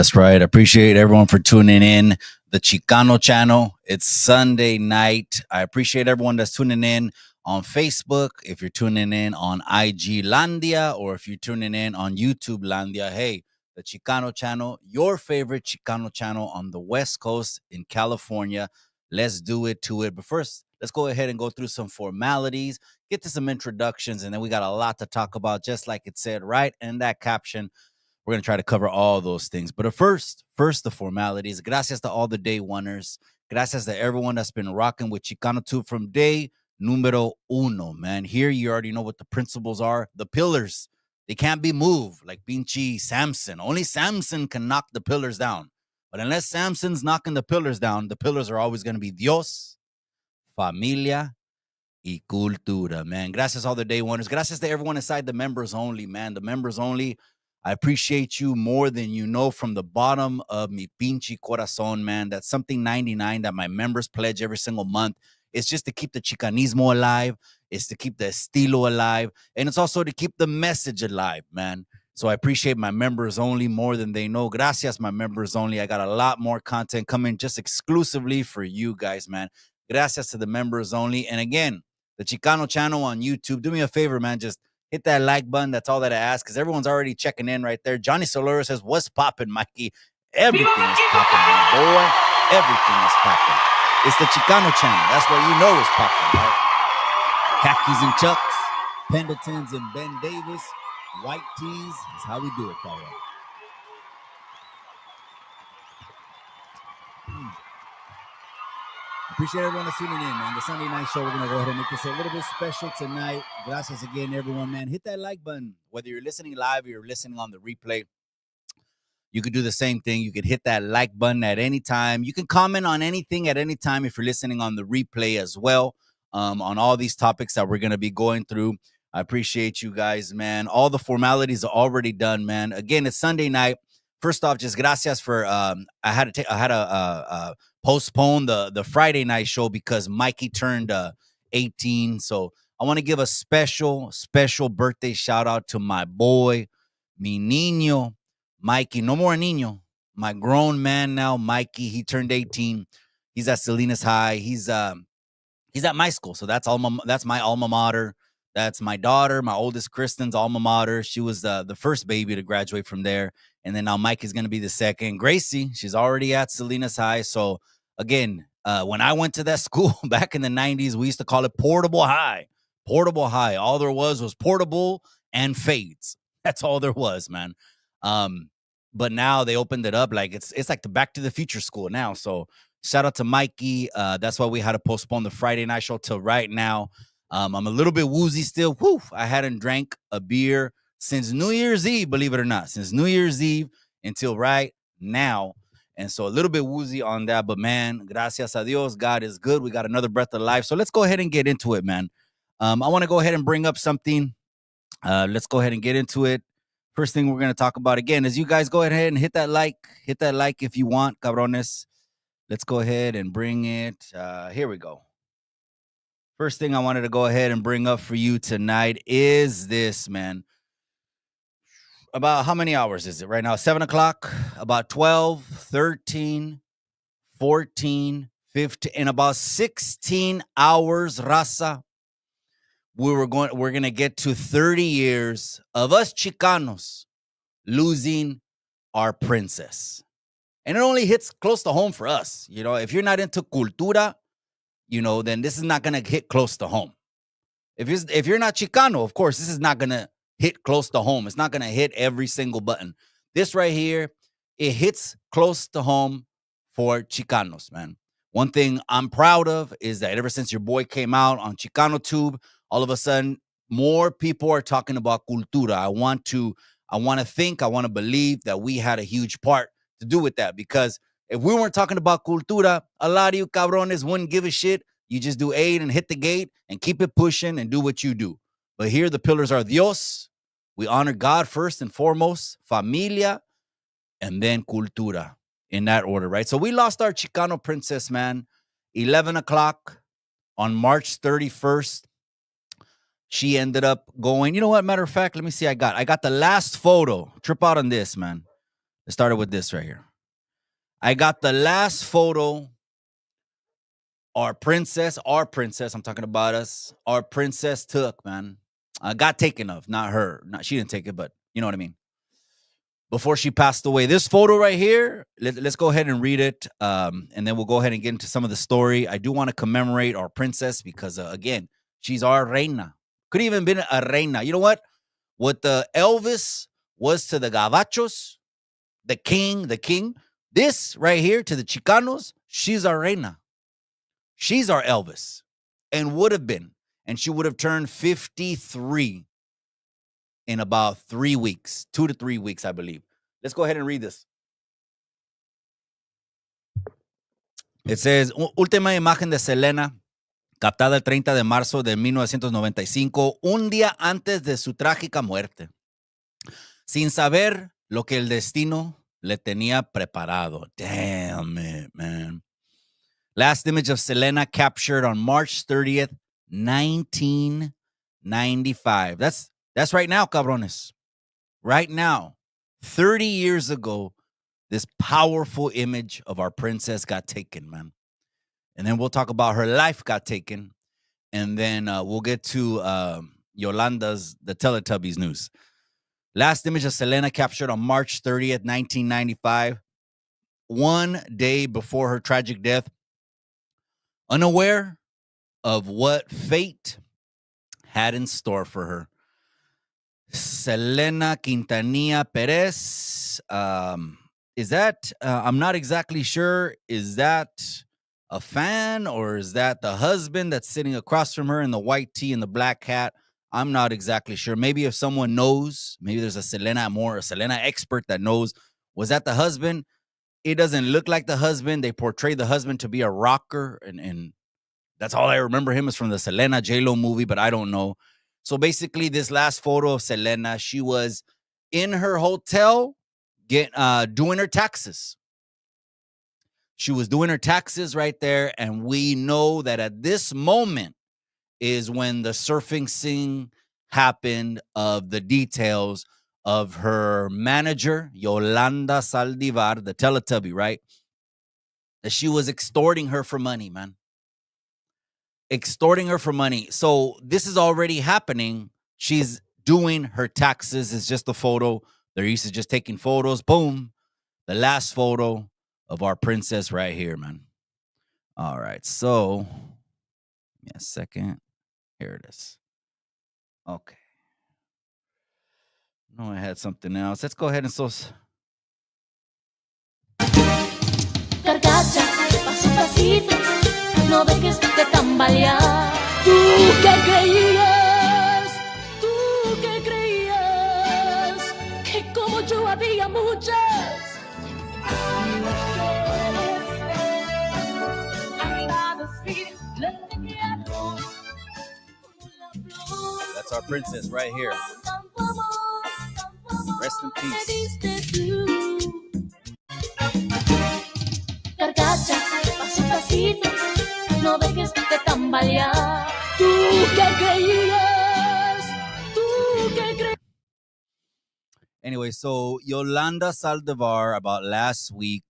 That's right. I appreciate everyone for tuning in. The Chicano channel. It's Sunday night. I appreciate everyone that's tuning in on Facebook. If you're tuning in on IG Landia or if you're tuning in on YouTube Landia, hey, the Chicano channel, your favorite Chicano channel on the West Coast in California. Let's do it to it. But first, let's go ahead and go through some formalities, get to some introductions, and then we got a lot to talk about, just like it said right in that caption. We're going to try to cover all those things. But first, the formalities. Gracias to all the day oneers. Gracias to everyone that's been rocking with Chicano Tube from day numero uno, man. Here, you already know what the principles are. The pillars, they can't be moved like Pinchi Samson. Only Samson can knock the pillars down. But unless Samson's knocking the pillars down, the pillars are always going to be Dios, familia, y cultura, man. Gracias all the day oneers. Gracias to everyone inside the members only, man. The members only. I appreciate you more than you know from the bottom of mi pinche corazon, man. That's something 99 that my members pledge every single month. It's just to keep the Chicanismo alive. It's to keep the estilo alive. And it's also to keep the message alive, man. So I appreciate my members only more than they know. Gracias, my members only. I got a lot more content coming just exclusively for you guys, man. Gracias to the members only. And again, the Chicano channel on YouTube. Do me a favor, man. Just hit that like button. That's all that I ask, because everyone's already checking in right there. Johnny Solero says, what's popping, Mikey? Everything is popping, my boy. Everything is popping. It's the Chicano channel. That's what you know is popping, right? Khakis and Chucks, Pendletons and Ben Davis, white tees is how we do it, all right. Appreciate everyone that's tuning in, man. The Sunday night show, we're going to go ahead and make this a little bit special tonight. Gracias again, everyone, man. Hit that like button. Whether you're listening live or you're listening on the replay, you could do the same thing. You could hit that like button at any time. You can comment on anything at any time if you're listening on the replay as well, on all these topics that we're going to be going through. I appreciate you guys, man. All the formalities are already done, man. Again, it's Sunday night. First off, just gracias for I had to postpone the Friday night show because Mikey turned 18. So I want to give a special birthday shout out to my boy, mi niño, Mikey. No more niño. My grown man now, Mikey. He turned 18. He's at Selena's High. He's at my school. So that's my alma mater. That's my daughter, my oldest Kristen's alma mater. She was the first baby to graduate from there. And then now Mike is going to be the second. Gracie, she's already at Selena's High. So, again, when I went to that school back in the 90s, we used to call it Portable High. Portable High. All there was portable and fades. That's all there was, man. But now they opened it up. Like it's like the Back to the Future school now. So, shout out to Mikey. That's why we had to postpone the Friday night show till right now. I'm a little bit woozy still. Whew, I hadn't drank a beer since New Year's Eve, believe it or not. Since New Year's Eve until right now. And so a little bit woozy on that. But, man, gracias a Dios, God is good. We got another breath of life. So let's go ahead and get into it, man. I want to go ahead and bring up something. Let's go ahead and get into it. First thing we're going to talk about, again, is you guys go ahead and hit that like. Hit that like if you want, cabrones. Let's go ahead and bring it. Here we go. First thing I wanted to go ahead and bring up for you tonight is this, man. About how many hours is it right now? 7 o'clock, about 12, 13, 14, 15, in about 16 hours, raza. We're going to get to 30 years of us Chicanos losing our princess. And it only hits close to home for us. You know, if you're not into cultura, you know, then this is not going to hit close to home. If you're not Chicano, of course, this is not going to hit close to home. It's not going to hit every single button. This right here, it hits close to home for Chicanos, man. One thing I'm proud of is that ever since your boy came out on Chicano Tube, all of a sudden, more people are talking about cultura. I want to believe that we had a huge part to do with that, because if we weren't talking about cultura, a lot of you cabrones wouldn't give a shit. You just do aid and hit the gate and keep it pushing and do what you do. But here the pillars are Dios. We honor God first and foremost, familia, and then cultura, in that order, right? So we lost our Chicano princess, man. 11 o'clock on March 31st. She ended up going, you know what, matter of fact, let me see, I got the last photo. Trip out on this, man. It started with this right here. I got the last photo our princess, I'm talking about us, our princess took, man. Got taken of, not her. Not she didn't take it, but you know what I mean. Before she passed away. This photo right here, let's go ahead and read it, and then we'll go ahead and get into some of the story. I do want to commemorate our princess because, again, she's our reina. Could even been a reina. You know what? What the Elvis was to the gabachos, the king, this right here to the Chicanos, she's our reina. She's our Elvis and would have been. And she would have turned 53 in about 3 weeks, 2 to 3 weeks, I believe. Let's go ahead and read this. It says, última imagen de Selena, captada el 30 de marzo de 1995, un día antes de su trágica muerte, sin saber lo que el destino le tenía preparado. Damn it, man. Last image of Selena captured on March 30th, 1995. That's right now, cabrones. Right now, 30 years ago, this powerful image of our princess got taken, man. And then we'll talk about her life got taken. And then we'll get to Yolanda's, the Teletubbies news. Last image of Selena captured on March 30th, 1995. One day before her tragic death. Unaware of what fate had in store for her. Selena Quintanilla Perez. Is that, I'm not exactly sure, is that a fan or is that the husband that's sitting across from her in the white tee and the black hat? I'm not exactly sure. Maybe if someone knows, maybe there's a Selena expert that knows, was that the husband? It doesn't look like the husband. They portray the husband to be a rocker, and that's all I remember him is from the Selena J-Lo movie, but I don't know. So basically, this last photo of Selena, she was in her hotel doing her taxes. She was doing her taxes right there, and we know that at this moment is when the surfing scene happened of the details of her manager, Yolanda Saldivar, the Teletubby, right? That she was extorting her for money, man. Extorting her for money. So this is already happening. She's doing her taxes. It's just a photo. They're used to just taking photos. Boom. The last photo of our princess right here, man. All right. So, give me a second. Here it is. Okay. No, I had something else. Let's go ahead and Gargacha, paso a pasito, no dejes de tambalear. ¿Tú qué creías? Que como yo había muchas. That's our princess right here. Rest in peace. Gargacha, paso a pasito, no dejes de tambalear. ¿Tú qué creías? Anyway, so Yolanda Saldivar about last week,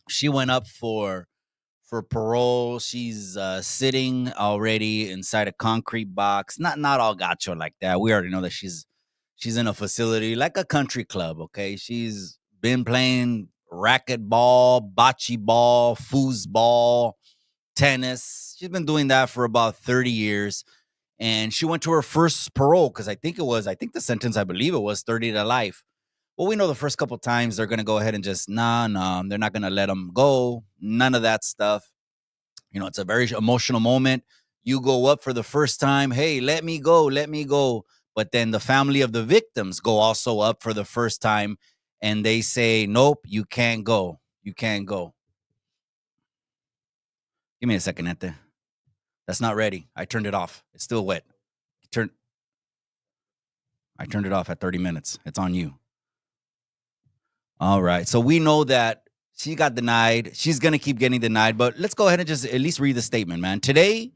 she went up for parole. She's sitting already inside a concrete box. Not all gacho like that. We already know that she's in a facility like a country club, okay? She's been playing racquetball, bocce ball, foosball, tennis. She's been doing that for about 30 years. And she went to her first parole because I think the sentence, I believe it was 30 to life. Well, we know the first couple times they're going to go ahead and just, they're not going to let them go. None of that stuff. You know, it's a very emotional moment. You go up for the first time. Hey, let me go. But then the family of the victims go also up for the first time. And they say, nope, you can't go. You can't go. Give me a second, Ente. That's not ready. I turned it off. It's still wet. I turned it off at 30 minutes. It's on you. All right. So we know that she got denied. She's going to keep getting denied. But let's go ahead and just at least read the statement, man. Today,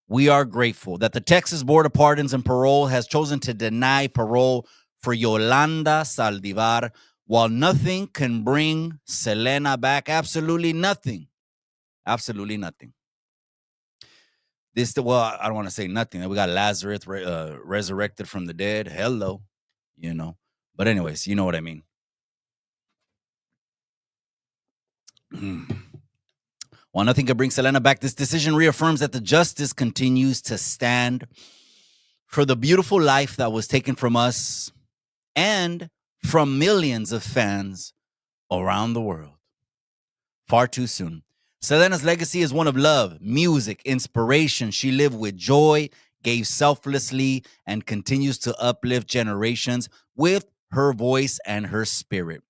we are grateful that the Texas Board of Pardons and Parole has chosen to deny parole for Yolanda Saldivar. While nothing can bring Selena back, absolutely nothing. Absolutely nothing. Well, I don't want to say nothing. We got Lazarus resurrected from the dead. Hello, you know. But anyways, you know what I mean. While nothing can bring Selena back, this decision reaffirms that the justice continues to stand for the beautiful life that was taken from us and from millions of fans around the world far too soon. Selena's legacy is one of love, music, inspiration. She lived with joy, gave selflessly, and continues to uplift generations with her voice and her spirit.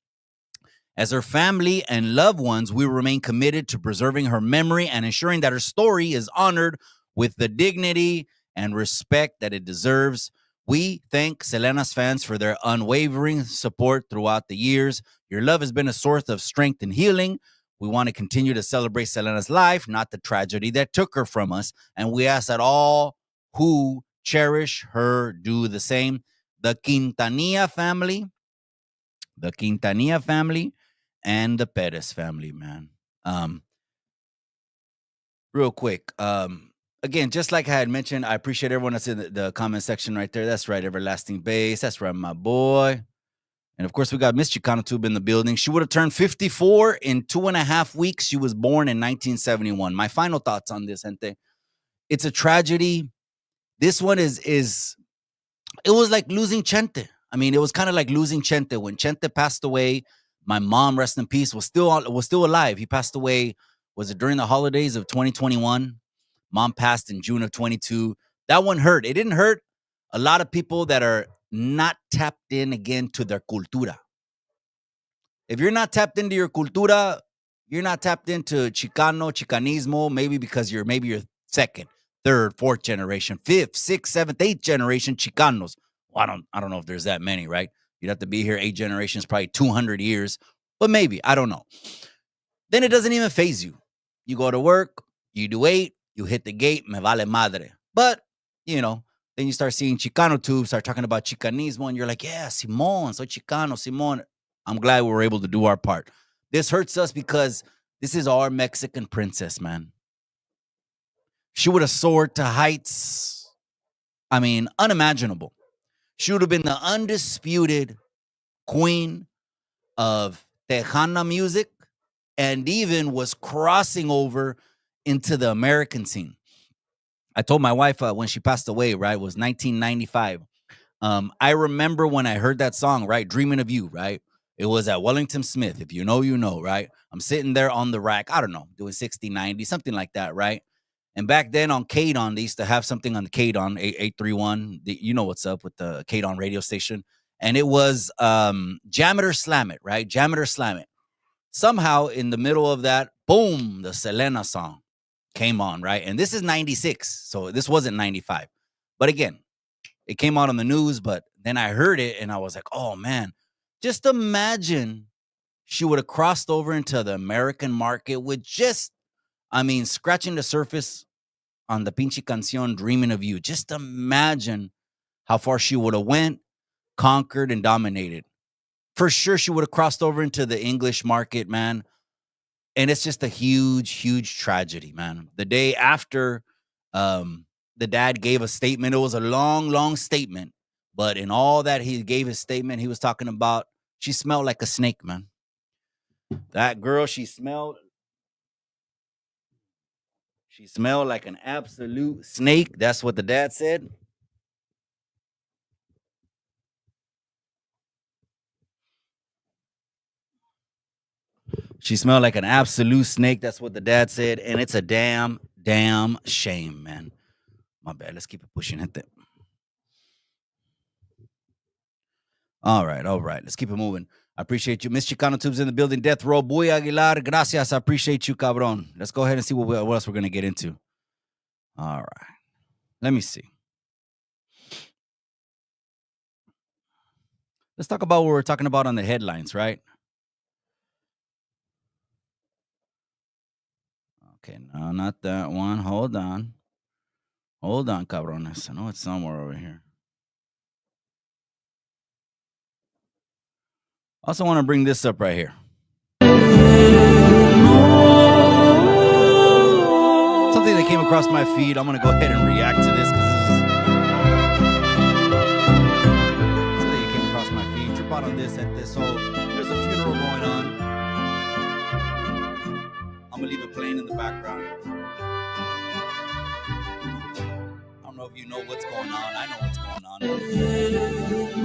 As her family and loved ones, we remain committed to preserving her memory and ensuring that her story is honored with the dignity and respect that it deserves. We thank Selena's fans for their unwavering support throughout the years. Your love has been a source of strength and healing. We want to continue to celebrate Selena's life, not the tragedy that took her from us. And we ask that all who cherish her do the same. The Quintanilla family, and the Perez family, man. Um, Real quick. Again, just like I had mentioned, I appreciate everyone that's in the comment section right there. That's right, Everlasting Base. That's right, my boy. And of course, we got Miss Chicano Tube in the building. She would have turned 54 in 2.5 weeks. She was born in 1971. My final thoughts on this, gente. It's a tragedy. This one is it was like losing Chente. I mean, it was kind of like losing Chente. When Chente passed away, my mom, rest in peace, was still alive. He passed away, was it during the holidays of 2021? Mom passed in June of 22. That one hurt. It didn't hurt a lot of people that are not tapped in again to their cultura. If you're not tapped into your cultura, you're not tapped into Chicano, Chicanismo, maybe because you're second, third, fourth generation, fifth, sixth, seventh, eighth generation Chicanos. Well, I don't know if there's that many, right? You'd have to be here 8 generations, probably 200 years, but maybe, I don't know. Then it doesn't even phase you. You go to work, you do 8, you hit the gate, me vale madre. But, then you start seeing Chicano tubes, start talking about Chicanismo, and you're like, yeah, Simon, soy Chicano, Simon. I'm glad we were able to do our part. This hurts us because this is our Mexican princess, man. She would have soared to heights, unimaginable. She would have been the undisputed queen of Tejana music and even was crossing over into the American scene. I told my wife when she passed away, right, it was 1995. I remember when I heard that song, right, Dreaming of You, right? It was at Wellington Smith. If you know, you know, right? I'm sitting there on the rack, I don't know, doing 60, 90, something like that, right? And back then on KDON, they used to have something on the KDON 831. You know what's up with the KDON radio station. And it was Jam It or Slam It, right? Jam It or Slam It. Somehow in the middle of that, boom, the Selena song came on, right? And this is 96, so this wasn't 95. But again, it came out on the news, but then I heard it and I was like, oh man, just imagine she would have crossed over into the American market with just, scratching the surface on the pinche canción Dreaming of You. Just imagine how far she would have went, conquered, and dominated. For sure, she would have crossed over into the English market, man. And it's just a huge, huge tragedy, man. The day after the dad gave a statement, it was a long, long statement. But in all that he gave his statement, he was talking about she smelled like a snake, man. That girl, she smelled like an absolute snake. That's what the dad said. She smelled like an absolute snake. That's what the dad said. And it's a damn, damn shame, man. My bad. Let's keep it pushing. Hit that. All right. Let's keep it moving. I appreciate you. Miss Chicano Tubes in the building. Death Row. Boy Aguilar. Gracias. I appreciate you, cabron. Let's go ahead and see what else we're going to get into. All right. Let me see. Let's talk about what we're talking about on the headlines, right? Okay, no, not that one. Hold on, cabrones. I know it's somewhere over here. Also want to bring this up right here. Something that came across my feed. I'm going to go ahead and react to this because this is something that came across my feed. Trip out on this at this. So there's a funeral going on. I'm going to leave it playing in the background. I don't know if you know what's going on. I know what's going on.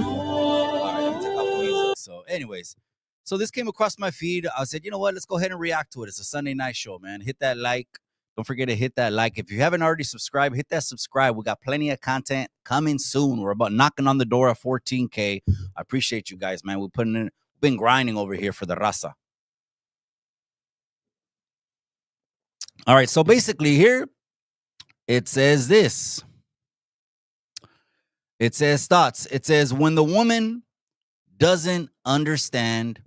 All right, let me take off the music. So anyways, so this came across my feed. I said, you know what? Let's go ahead and react to it. It's a Sunday night show, man. Hit that like. Don't forget to hit that like. If you haven't already subscribed, hit that subscribe. We got plenty of content coming soon. We're about knocking on the door of 14K. I appreciate you guys, man. We've been grinding over here for the raza. All right, so basically here it says this. It says thoughts. It says when the woman doesn't understand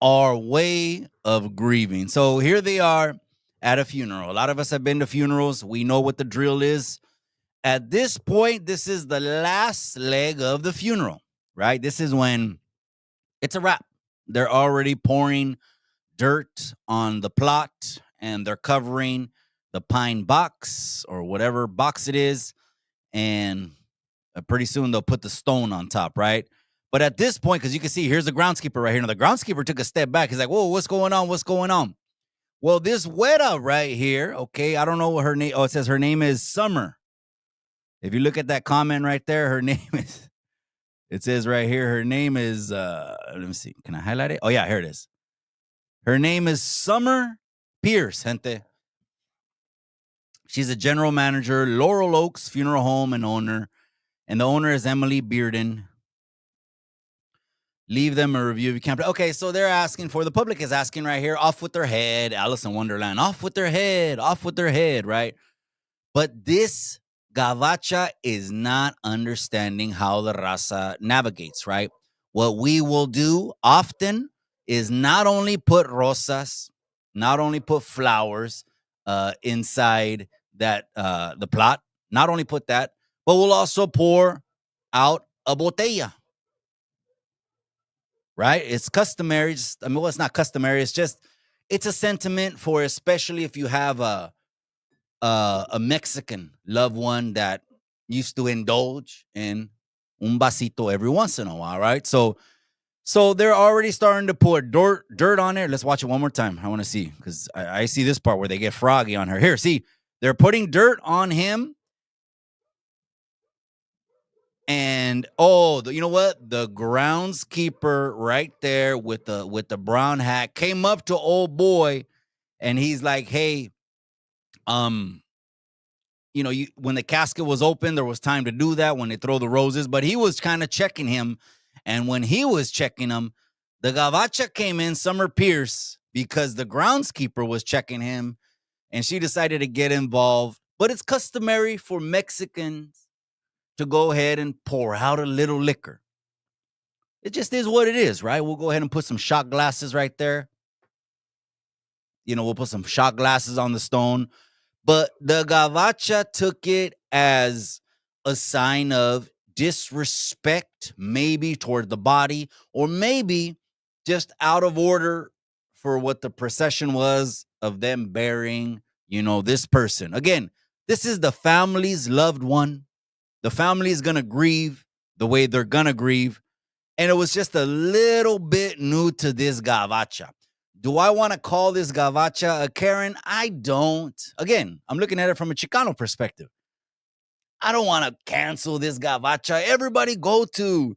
our way of grieving. So here they are at a funeral. A lot of us have been to funerals. We know what the drill is. At this point, this is the last leg of the funeral, right? This is when it's a wrap. They're already pouring dirt on the plot and they're covering the pine box or whatever box it is. And pretty soon they'll put the stone on top, right? But at this point, because you can see, here's the groundskeeper right here. Now, the groundskeeper took a step back. He's like, whoa, what's going on? What's going on? Well, this Weta right here, okay, I don't know what her name. Oh, it says her name is Summer. If you look at that comment right there, her name is, it says right here, her name is, let me see. Can I highlight it? Oh, yeah, here it is. Her name is Summer Pierce, gente. She's a general manager, Laurel Oaks Funeral Home and owner. And the owner is Emily Bearden. Leave them a review if you can't. Okay, so they're asking for, the public is asking right here, off with their head, Alice in Wonderland, off with their head, right? But this Gavacha is not understanding how the raza navigates, right? What we will do often is not only put rosas, not only put flowers inside that the plot, not only put that, but we'll also pour out a botella. Right? It's customary. Well, it's not customary. It's just, it's a sentiment for, especially if you have a Mexican loved one that used to indulge in un vasito every once in a while, right? So they're already starting to put dirt on it. Let's watch it one more time. I want to see, because I see this part where they get froggy on her. Here, see, they're putting dirt on him. And you know what? The groundskeeper right there with the brown hat came up to old boy, and he's like, "Hey, when the casket was open, there was time to do that when they throw the roses." But he was kind of checking him, and when he was checking him, the Gavacha came in, Summer Pierce, because the groundskeeper was checking him, and she decided to get involved. But it's customary for Mexicans to go ahead and pour out a little liquor. It just is what it is, right? We'll go ahead and put some shot glasses right there. We'll put some shot glasses on the stone. But the Gavacha took it as a sign of disrespect, maybe toward the body, or maybe just out of order for what the procession was of them burying, this person. Again, this is the family's loved one. The family is going to grieve the way they're going to grieve. And it was just a little bit new to this Gavacha. Do I want to call this Gavacha a Karen? I don't. Again, I'm looking at it from a Chicano perspective. I don't want to cancel this Gavacha. Everybody go to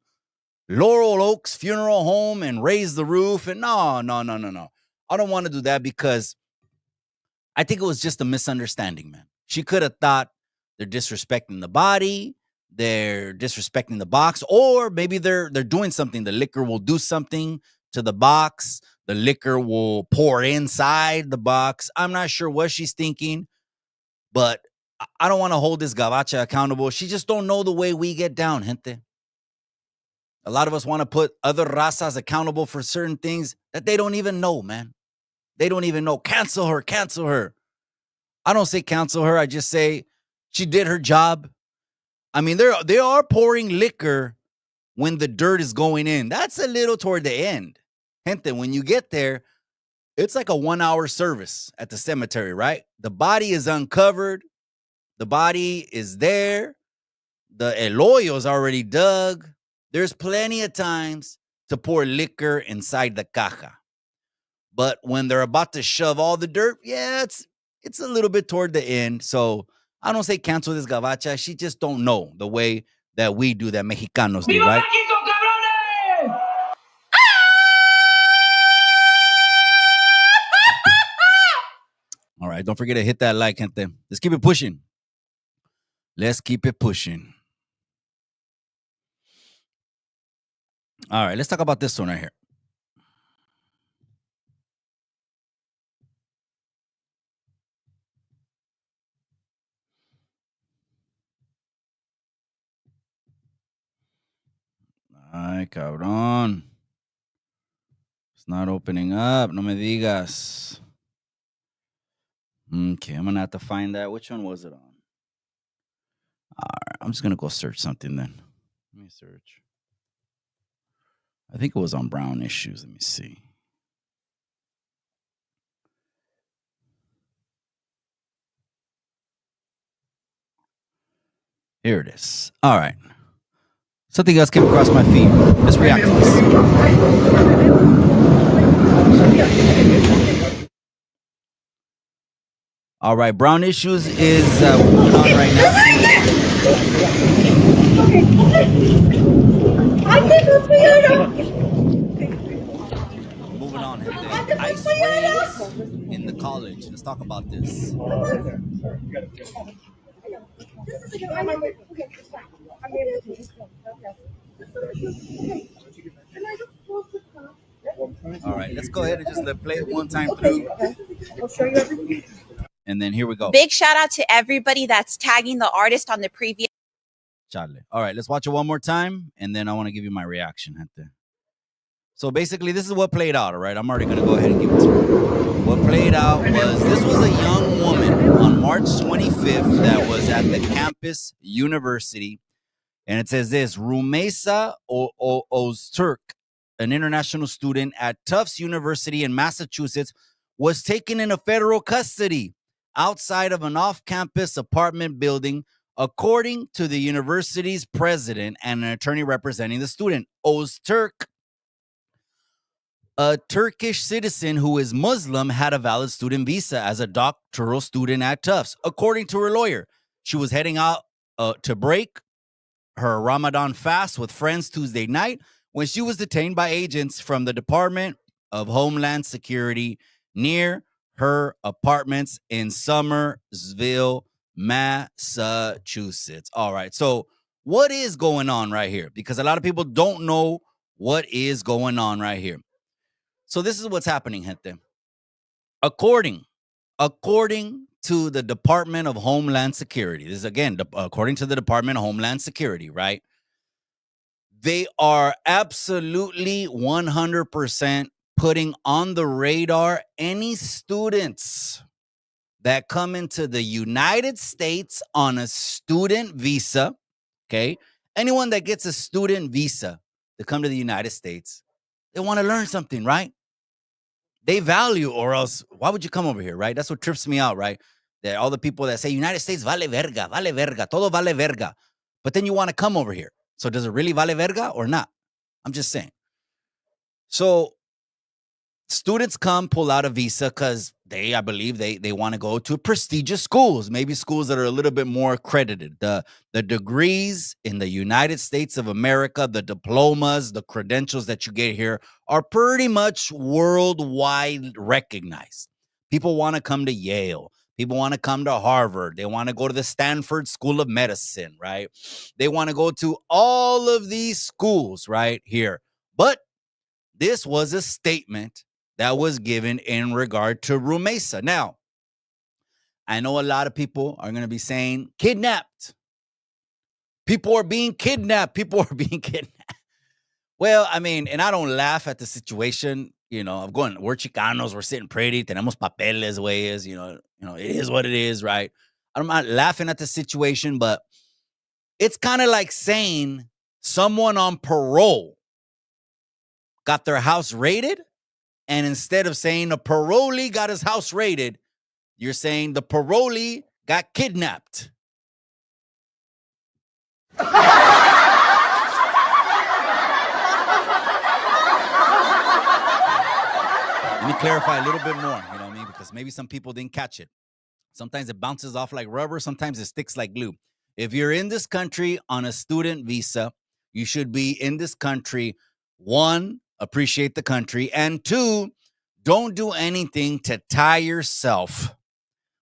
Laurel Oaks Funeral Home and raise the roof. And no. I don't want to do that, because I think it was just a misunderstanding, man. She could have thought they're disrespecting the body, they're disrespecting the box, or maybe they're doing something. The liquor will do something to the box. The liquor will pour inside the box. I'm not sure what she's thinking, but I don't want to hold this Gavacha accountable. She just don't know the way we get down, gente. A lot of us want to put other razas accountable for certain things that they don't even know, man. They don't even know. Cancel her. I don't say cancel her. I just say she did her job. I mean, they are pouring liquor when the dirt is going in. That's a little toward the end. Gente, when you get there, it's like a 1-hour service at the cemetery, right? The body is uncovered. The body is there. The el hoyo is already dug. There's plenty of times to pour liquor inside the caja. But when they're about to shove all the dirt, yeah, it's a little bit toward the end. So I don't say cancel this gabacha. She just don't know the way that we do, that Mexicanos do, right? All right, don't forget to hit that like, gente. Let's keep it pushing. Let's keep it pushing. All right, let's talk about this one right here. Ay, cabrón. It's not opening up. No me digas. Okay, I'm going to have to find that. Which one was it on? All right, I'm just going to go search something then. Let me search. I think it was on Brown Issues. Let me see. Here it is. All right. Something else came across my feed. Let's react to this. All right, Brown Issues is moving on right now. Moving on. Ice raids in the college. Let's talk about this. All right, let's go ahead and just play it one time through. And then here we go. Big shout out to everybody that's tagging the artist on the previous. Chale. All right, let's watch it one more time, and then I want to give you my reaction, gente. So basically, this is what played out, all right? I'm already going to go ahead and give it to you. What played out was, this was a young woman on March 25th that was at the campus university, and it says this: Rumesa Ozturk, an international student at Tufts University in Massachusetts, was taken into federal custody outside of an off-campus apartment building, according to the university's president and an attorney representing the student. Ozturk, a Turkish citizen who is Muslim, had a valid student visa as a doctoral student at Tufts. According to her lawyer, she was heading out to break her Ramadan fast with friends Tuesday night when she was detained by agents from the Department of Homeland Security near her apartments in Somersville, Massachusetts. All right, so what is going on right here? Because a lot of people don't know what is going on right here. So this is what's happening, gente. According to the Department of Homeland Security, this is again, according to the Department of Homeland Security, right? They are absolutely 100% putting on the radar any students that come into the United States on a student visa, okay? Anyone that gets a student visa to come to the United States, they want to learn something, right? They value, or else why would you come over here, right? That's what trips me out, right? That all the people that say United States vale verga, todo vale verga. But then you want to come over here. So does it really vale verga or not? I'm just saying. So students come, pull out a visa because I believe they want to go to prestigious schools, maybe schools that are a little bit more accredited. The degrees in the United States of America, the diplomas, the credentials that you get here are pretty much worldwide recognized. People want to come to Yale. People want to come to Harvard. They want to go to the Stanford School of Medicine, right? They want to go to all of these schools right here. But this was a statement that was given in regard to Rumesa. Now, I know a lot of people are going to be saying kidnapped. People are being kidnapped. People are being kidnapped. Well, I mean, and I don't laugh at the situation. You know, I'm going, we're Chicanos, we're sitting pretty, tenemos papeles, güeyes, you know, it is what it is, right? I'm not laughing at the situation, but it's kind of like saying someone on parole got their house raided And instead of saying a parolee got his house raided, you're saying the parolee got kidnapped. Let me clarify a little bit more, you know what I mean? Because maybe some people didn't catch it. Sometimes it bounces off like rubber. Sometimes it sticks like glue. If you're in this country on a student visa, you should be in this country, one, appreciate the country, and two, don't do anything to tie yourself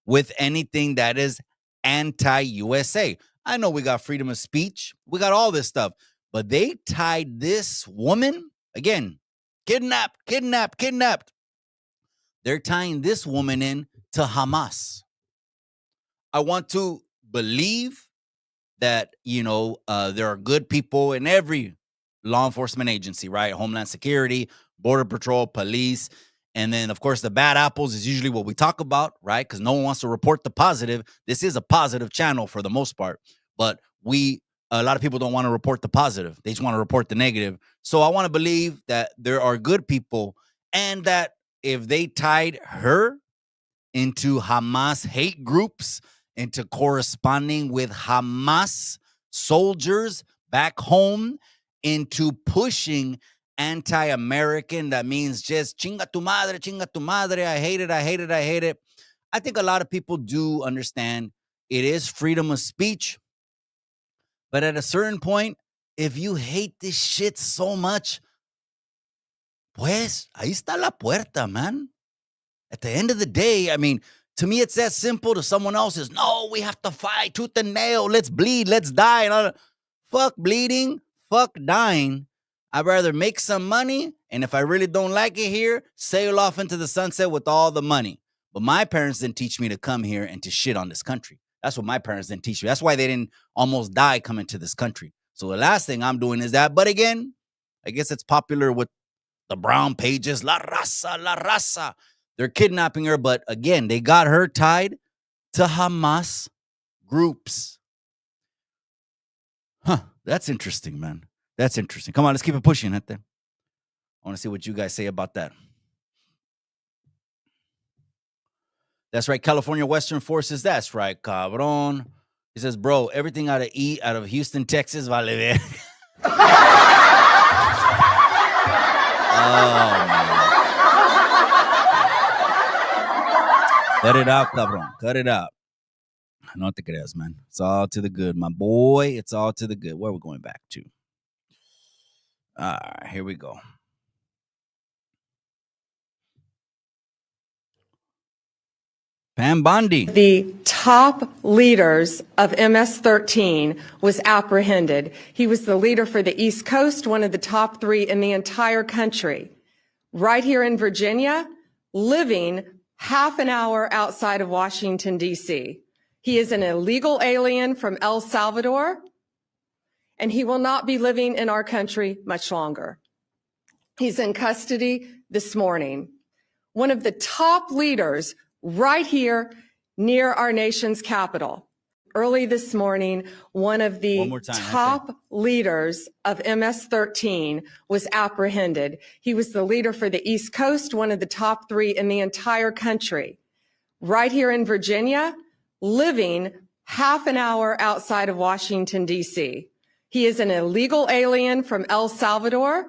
with anything that is anti-USA. I know we got freedom of speech. We got all this stuff. But they tied this woman, again, kidnapped. They're tying this woman in to Hamas. I want to believe that, there are good people in every law enforcement agency, right? Homeland Security, Border Patrol, police. And then, of course, the bad apples is usually what we talk about, right? Because no one wants to report the positive. This is a positive channel for the most part. But a lot of people don't want to report the positive. They just want to report the negative. So I want to believe that there are good people, and that if they tied her into Hamas hate groups, into corresponding with Hamas soldiers back home, into pushing anti-American, that means just chinga tu madre, I hate it. I think a lot of people do understand it is freedom of speech. But at a certain point, if you hate this shit so much, pues, ahí está la puerta, man. At the end of the day, I mean, to me, it's that simple. To someone else, is no, we have to fight tooth and nail. Let's bleed. Let's die. Fuck bleeding. Fuck dying. I'd rather make some money. And if I really don't like it here, sail off into the sunset with all the money. But my parents didn't teach me to come here and to shit on this country. That's what my parents didn't teach me. That's why they didn't almost die coming to this country. So the last thing I'm doing is that. But again, I guess it's popular with the brown pages. La raza. They're kidnapping her, but again, they got her tied to Hamas groups. Huh, that's interesting, man. That's interesting. Come on, let's keep it pushing, gente. I want to see what you guys say about that. That's right, California Western Forces. That's right, cabron. He says, bro, everything out of Houston, Texas, vale ver. Oh, man. Cut it out, cabrón. Cut it out. No te creas, man. It's all to the good, my boy. It's all to the good. Where are we going back to? All right, here we go. Pam Bondi. The top leaders of MS-13 was apprehended. He was the leader for the East Coast, one of the top 3 in the entire country. Right here in Virginia, living half an hour outside of Washington, D.C. He is an illegal alien from El Salvador, and he will not be living in our country much longer. He's in custody this morning. One of the top leaders right here near our nation's capital. Early this morning, one of the top leaders of MS-13 was apprehended. He was the leader for the East Coast, one of the top 3 in the entire country. Right here in Virginia, living half an hour outside of Washington, D.C. He is an illegal alien from El Salvador,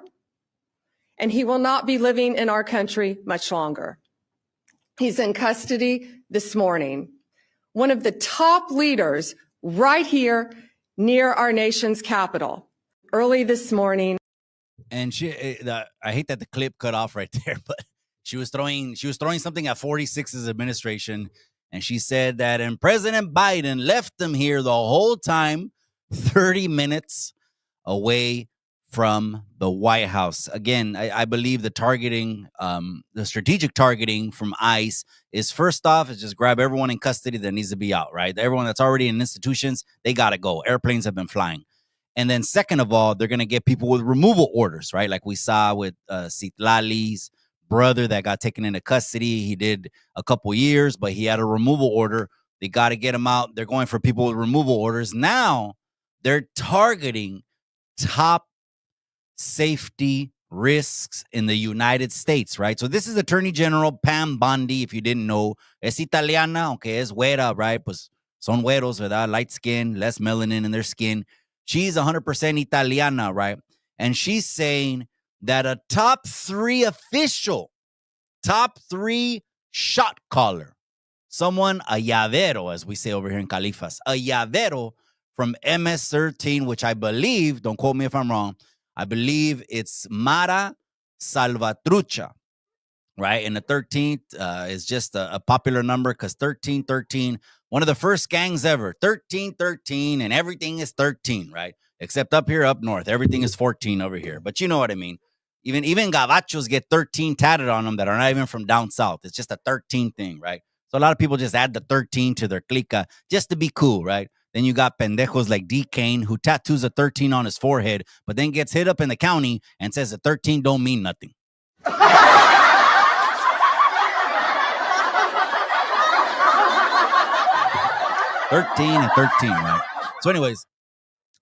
and he will not be living in our country much longer. He's in custody this morning. One of the top leaders right here near our nation's capital. Early this morning. And I hate that the clip cut off right there, but she was throwing something at 46's administration, and she said that and President Biden left them here the whole time, 30 minutes away from the White House. Again, I believe the targeting, the strategic targeting from ICE is, first off, is just grab everyone in custody that needs to be out, right? Everyone that's already in institutions, they got to go. Airplanes have been flying. And then second of all, they're going to get people with removal orders, right? Like we saw with Citlali's brother that got taken into custody. He did a couple years, but he had a removal order. They got to get him out. They're going for people with removal orders. Now they're targeting top safety risks in the United States, right? So this is Attorney General Pam Bondi, if you didn't know. Es italiana, aunque es güera, right? Pues son güeros, ¿verdad? Light skin, less melanin in their skin. She's 100% Italiana, right? And she's saying that a top 3 official, top 3 shot caller, someone, a llavero, as we say over here in Califas, a llavero from MS-13, which I believe, don't quote me if I'm wrong, I believe it's Mara Salvatrucha, right? And the 13th is just a popular number because 1313, one of the first gangs ever, 1313, and everything is 13, right? Except up here, up north, everything is 14 over here. But you know what I mean. Even gabachos get 13 tatted on them that are not even from down south. It's just a 13 thing, right? So a lot of people just add the 13 to their clica just to be cool, right? Then you got pendejos like D. Kane who tattoos a 13 on his forehead, but then gets hit up in the county and says the 13 don't mean nothing. 13 and 13, right? So anyways,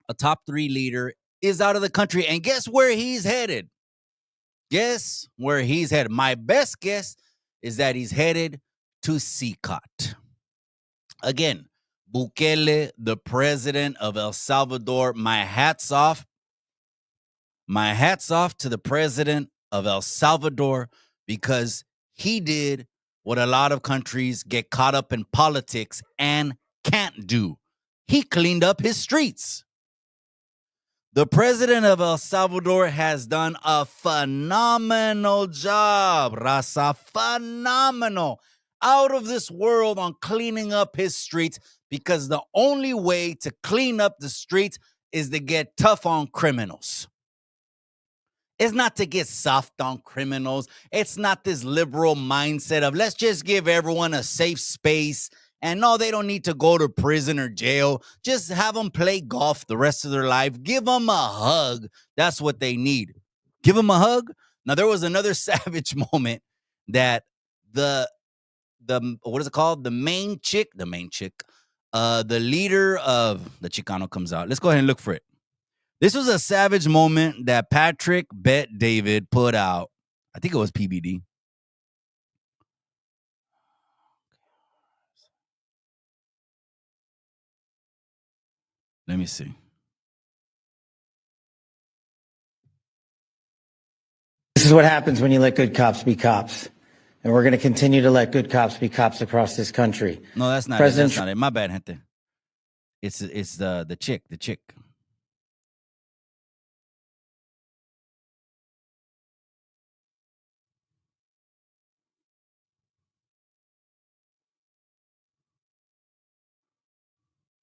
a top 3 leader is out of the country. And guess where he's headed? Guess where he's headed? My best guess is that he's headed to CCOT. Again, Bukele, the president of El Salvador. My hat's off. My hat's off to the president of El Salvador because he did what a lot of countries get caught up in politics and can't do. He cleaned up his streets. The president of El Salvador has done a phenomenal job, Raza, phenomenal, out of this world on cleaning up his streets, because the only way to clean up the streets is to get tough on criminals. It's not to get soft on criminals. It's not this liberal mindset of let's just give everyone a safe space. And no, they don't need to go to prison or jail. Just have them play golf the rest of their life. Give them a hug. That's what they need. Give them a hug. Now, there was another savage moment that the what is it called? The leader of the Chicano comes out. Let's go ahead and look for it. This was a savage moment that Patrick Bet David put out. I think it was PBD. Let me see. This is what happens when you let good cops be cops. And we're going to continue to let good cops be cops across this country. No, that's not it. That's not it. My bad, gente. It's the chick.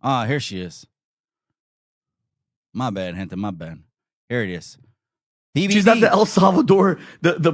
Ah, here she is. My bad, gente. My bad. Here it is. PBD. She's at the El Salvador, the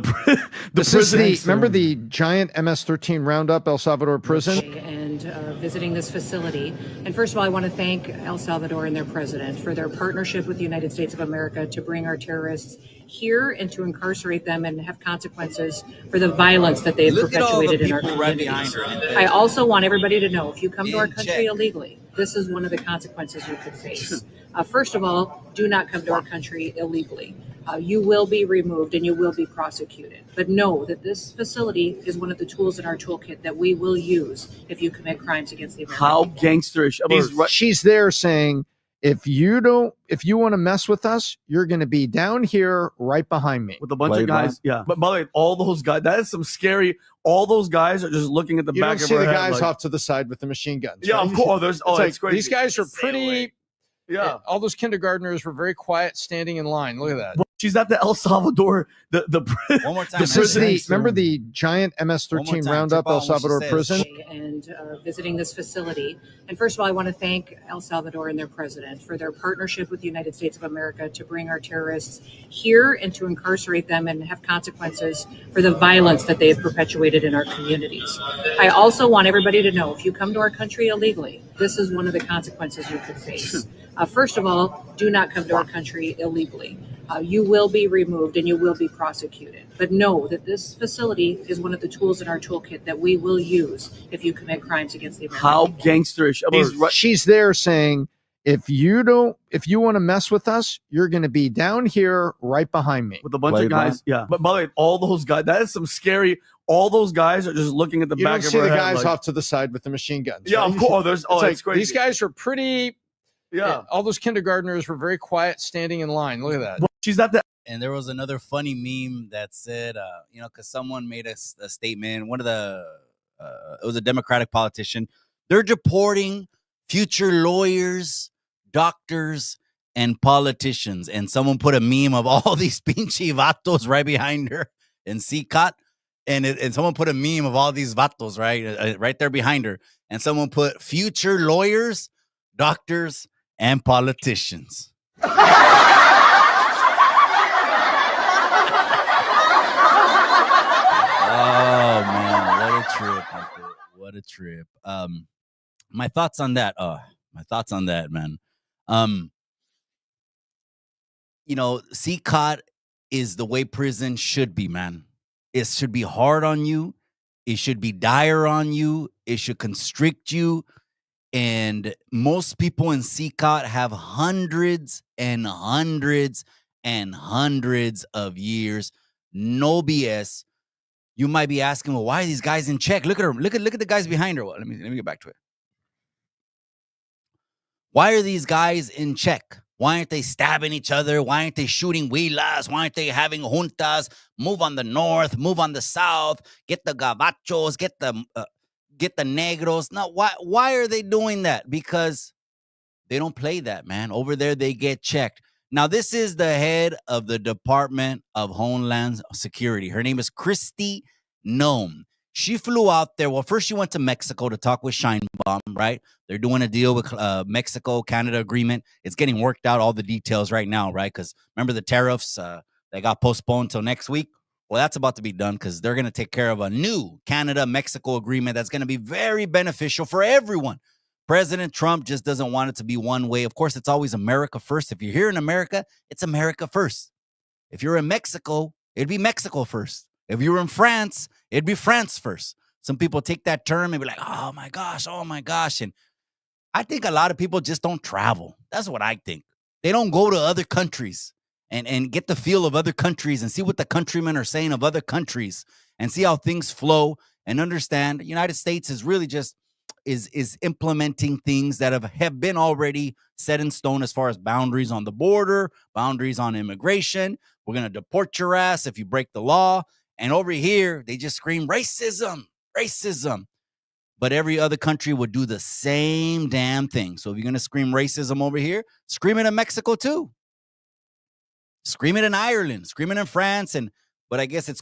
prison. Remember the giant MS-13 roundup El Salvador prison? And visiting this facility. And first of all, I want to thank El Salvador and their president for their partnership with the United States of America to bring our terrorists here and to incarcerate them and have consequences for the violence that they have perpetuated in our communities. I also want everybody to know, if you come to our country illegally, this is one of the consequences you could face. First of all, do not come to our country illegally. You will be removed and you will be prosecuted. But know that this facility is one of the tools in our toolkit that we will use if you commit crimes against the American How people. gangsterish. She's there saying, if you want to mess with us, you're going to be down here right behind me. With a bunch of guys. Yeah. But by the way, all those guys, that is some scary. All those guys are just looking at the You back don't of see her the head, guys like, off to the side with the machine guns. Yeah, right? of course. It's Crazy. these guys are pretty. Yeah. All those kindergartners were very quiet, standing in line. Look at that. Well, she's at the El Salvador, One more time. Remember the giant MS-13 roundup El Salvador prison? And visiting this facility. And first of all, I want to thank El Salvador and their president for their partnership with the United States of America to bring our terrorists here and to incarcerate them and have consequences for the violence that they have perpetuated in our communities. I also want everybody to know, if you come to our country illegally, this is one of the consequences you could face. First of all, do not come to our country illegally. You will be removed and you will be prosecuted. But know that this facility is one of the tools in our toolkit that we will use if you commit crimes against the American people. How gangsterish. She's there saying, If you want to mess with us, you're going to be down here right behind me. with a bunch of guys. Yeah. But by the way, all those guys, that is some scary. All those guys are just looking at the You back don't of see our the head. guys like, off to the side with the machine guns. Yeah, right? of course. There's, It's it's crazy. These guys were pretty. Yeah. All those kindergartners were very quiet, standing in line. Look at that. Well, she's not that. And there was another funny meme that said, because someone made a statement. One of the, it was a Democratic politician. They're deporting future lawyers, doctors, and politicians. And someone put a meme of all these pinche vatos right behind her in CCOT. And someone put a meme of all these vatos right there behind her. And someone put future lawyers, doctors, and politicians. Oh man, what a trip! What a trip! My thoughts on that. Man. CCOT is the way prison should be, man. It should be hard on you. It should be dire on you. It should constrict you. And most people in CCOT have hundreds and hundreds and hundreds of years. No BS. You might be asking, well, why are these guys in check? Look at her. Look at the guys behind her. Well, let me get back to it. Why are these guys in check? Why aren't they stabbing each other? Why aren't they shooting huilas? Why aren't they having juntas? Move on the north, move on the south, get the gabachos, get the negros. No, why are they doing that? Because they don't play that, man. Over there, they get checked. Now, this is the head of the Department of Homeland Security. Her name is Kristi Noem. She flew out there. Well, first she went to Mexico to talk with Sheinbaum, right? They're doing a deal with Mexico-Canada agreement. It's getting worked out, all the details right now, right? Because remember the tariffs, they got postponed until next week. Well, that's about to be done because they're going to take care of a new Canada-Mexico agreement that's going to be very beneficial for everyone. President Trump just doesn't want it to be one way. Of course, it's always America first. If you're here in America, it's America first. If you're in Mexico, it'd be Mexico first. If you were in France, it'd be France first. Some people take that term and be like, oh my gosh. And I think a lot of people just don't travel. That's what I think. They don't go to other countries and get the feel of other countries and see what the countrymen are saying of other countries and see how things flow and understand the United States is really just is implementing things that have been already set in stone as far as boundaries on the border, boundaries on immigration. We're going to deport your ass if you break the law. And over here, they just scream racism. But every other country would do the same damn thing. So if you're going to scream racism over here, scream it in Mexico too. Scream it in Ireland, scream it in France. But I guess it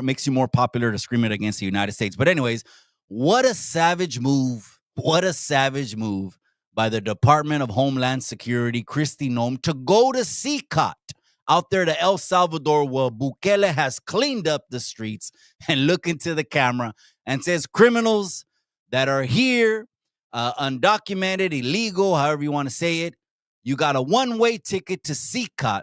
makes you more popular to scream it against the United States. But anyways, what a savage move. What a savage move by the Department of Homeland Security, Kristi Noem, to go to CCOT out there to El Salvador where Bukele has cleaned up the streets and look into the camera and says criminals that are here, undocumented, illegal, however you want to say it, you got a one-way ticket to CCOT.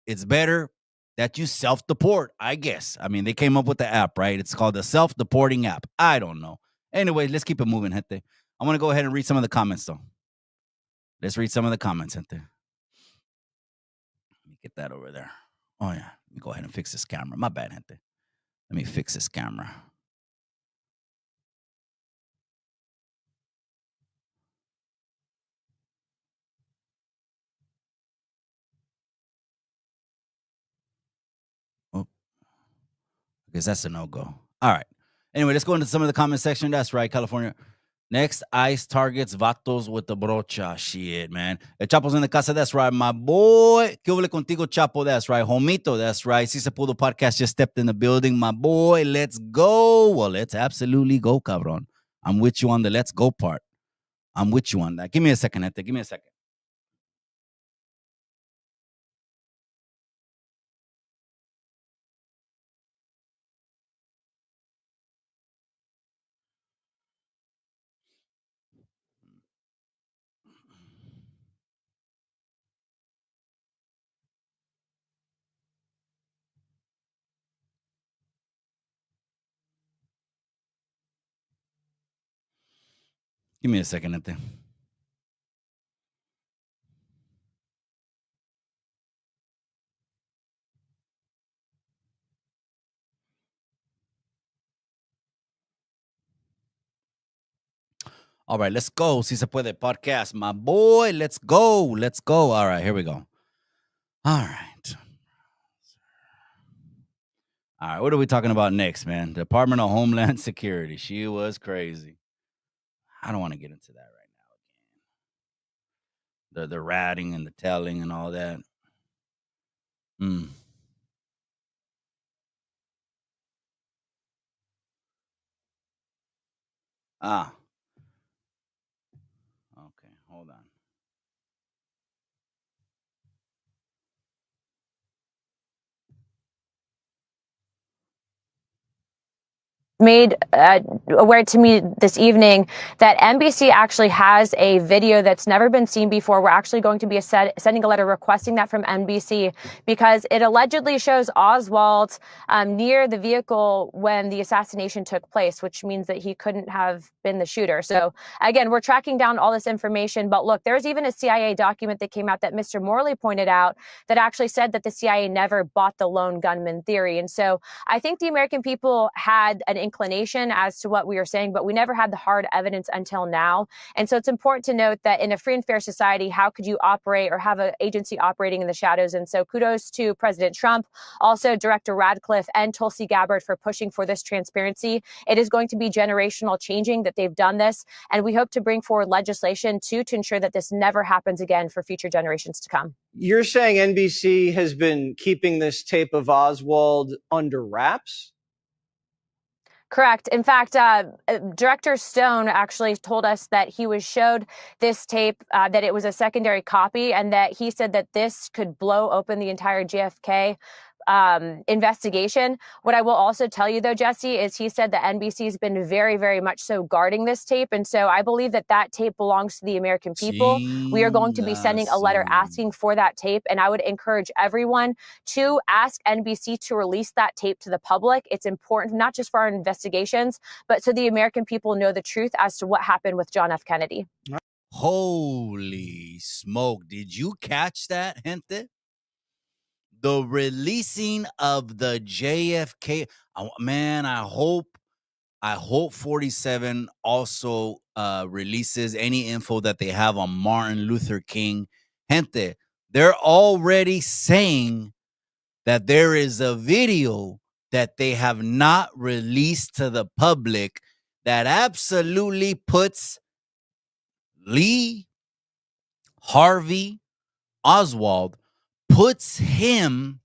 It's better that you self-deport, I guess. I mean, they came up with the app, right? It's called the self-deporting app. I don't know. Anyway, let's keep it moving, gente. I'm going to go ahead and read some of the comments, though. Let's read some of the comments, gente. Let me get that over there. Oh, yeah. Let me go ahead and fix this camera. My bad, gente. Let me fix this camera. Oh, I guess that's a no-go. All right. Anyway, let's go into some of the comment section. That's right, California. Next, ICE targets vatos with the brocha. Shit, man. El Chapo's in the casa. That's right, my boy. ¿Qué huele contigo, Chapo? That's right. Homito, that's right. Si Se Pudo podcast just stepped in the building. My boy, let's go. Well, let's absolutely go, cabron. I'm with you on the let's go part. I'm with you on that. Give me a second, gente. Give me a second. Give me a second, gente. All right, let's go. Si se puede podcast, my boy. Let's go. Let's go. All right, here we go. All right. All right, what are we talking about next, man? Department of Homeland Security. She was crazy. I don't want to get into that right now again. The ratting and the telling and all that. Ah. Okay, hold on. Made aware to me this evening that NBC actually has a video that's never been seen before. We're actually going to be sending a letter requesting that from NBC because it allegedly shows Oswald near the vehicle when the assassination took place, which means that he couldn't have been the shooter. So again, we're tracking down all this information. But look, there's even a CIA document that came out that Mr. Morley pointed out that actually said that the CIA never bought the lone gunman theory. And so I think the American people had an inclination as to what we were saying, but we never had the hard evidence until now. And so it's important to note that in a free and fair society, how could you operate or have an agency operating in the shadows? And so kudos to President Trump, also Director Radcliffe and Tulsi Gabbard for pushing for this transparency. It is going to be generational changing that they've done this. And we hope to bring forward legislation to ensure that this never happens again for future generations to come. You're saying NBC has been keeping this tape of Oswald under wraps? Correct. In fact, Director Stone actually told us that he was showed this tape, that it was a secondary copy, and that he said that this could blow open the entire JFK investigation. What I will also tell you, though, Jesse, is he said that NBC has been very, very much so guarding this tape. And so I believe that that tape belongs to the American people. We are going to be sending a letter asking for that tape. And I would encourage everyone to ask NBC to release that tape to the public. It's important, not just for our investigations, but so the American people know the truth as to what happened with John F. Kennedy. Holy smoke. Did you catch that, gente? The releasing of the JFK. Man, I hope 47 also releases any info that they have on Martin Luther King. Gente, they're already saying that there is a video that they have not released to the public that absolutely puts Lee Harvey Oswald, puts him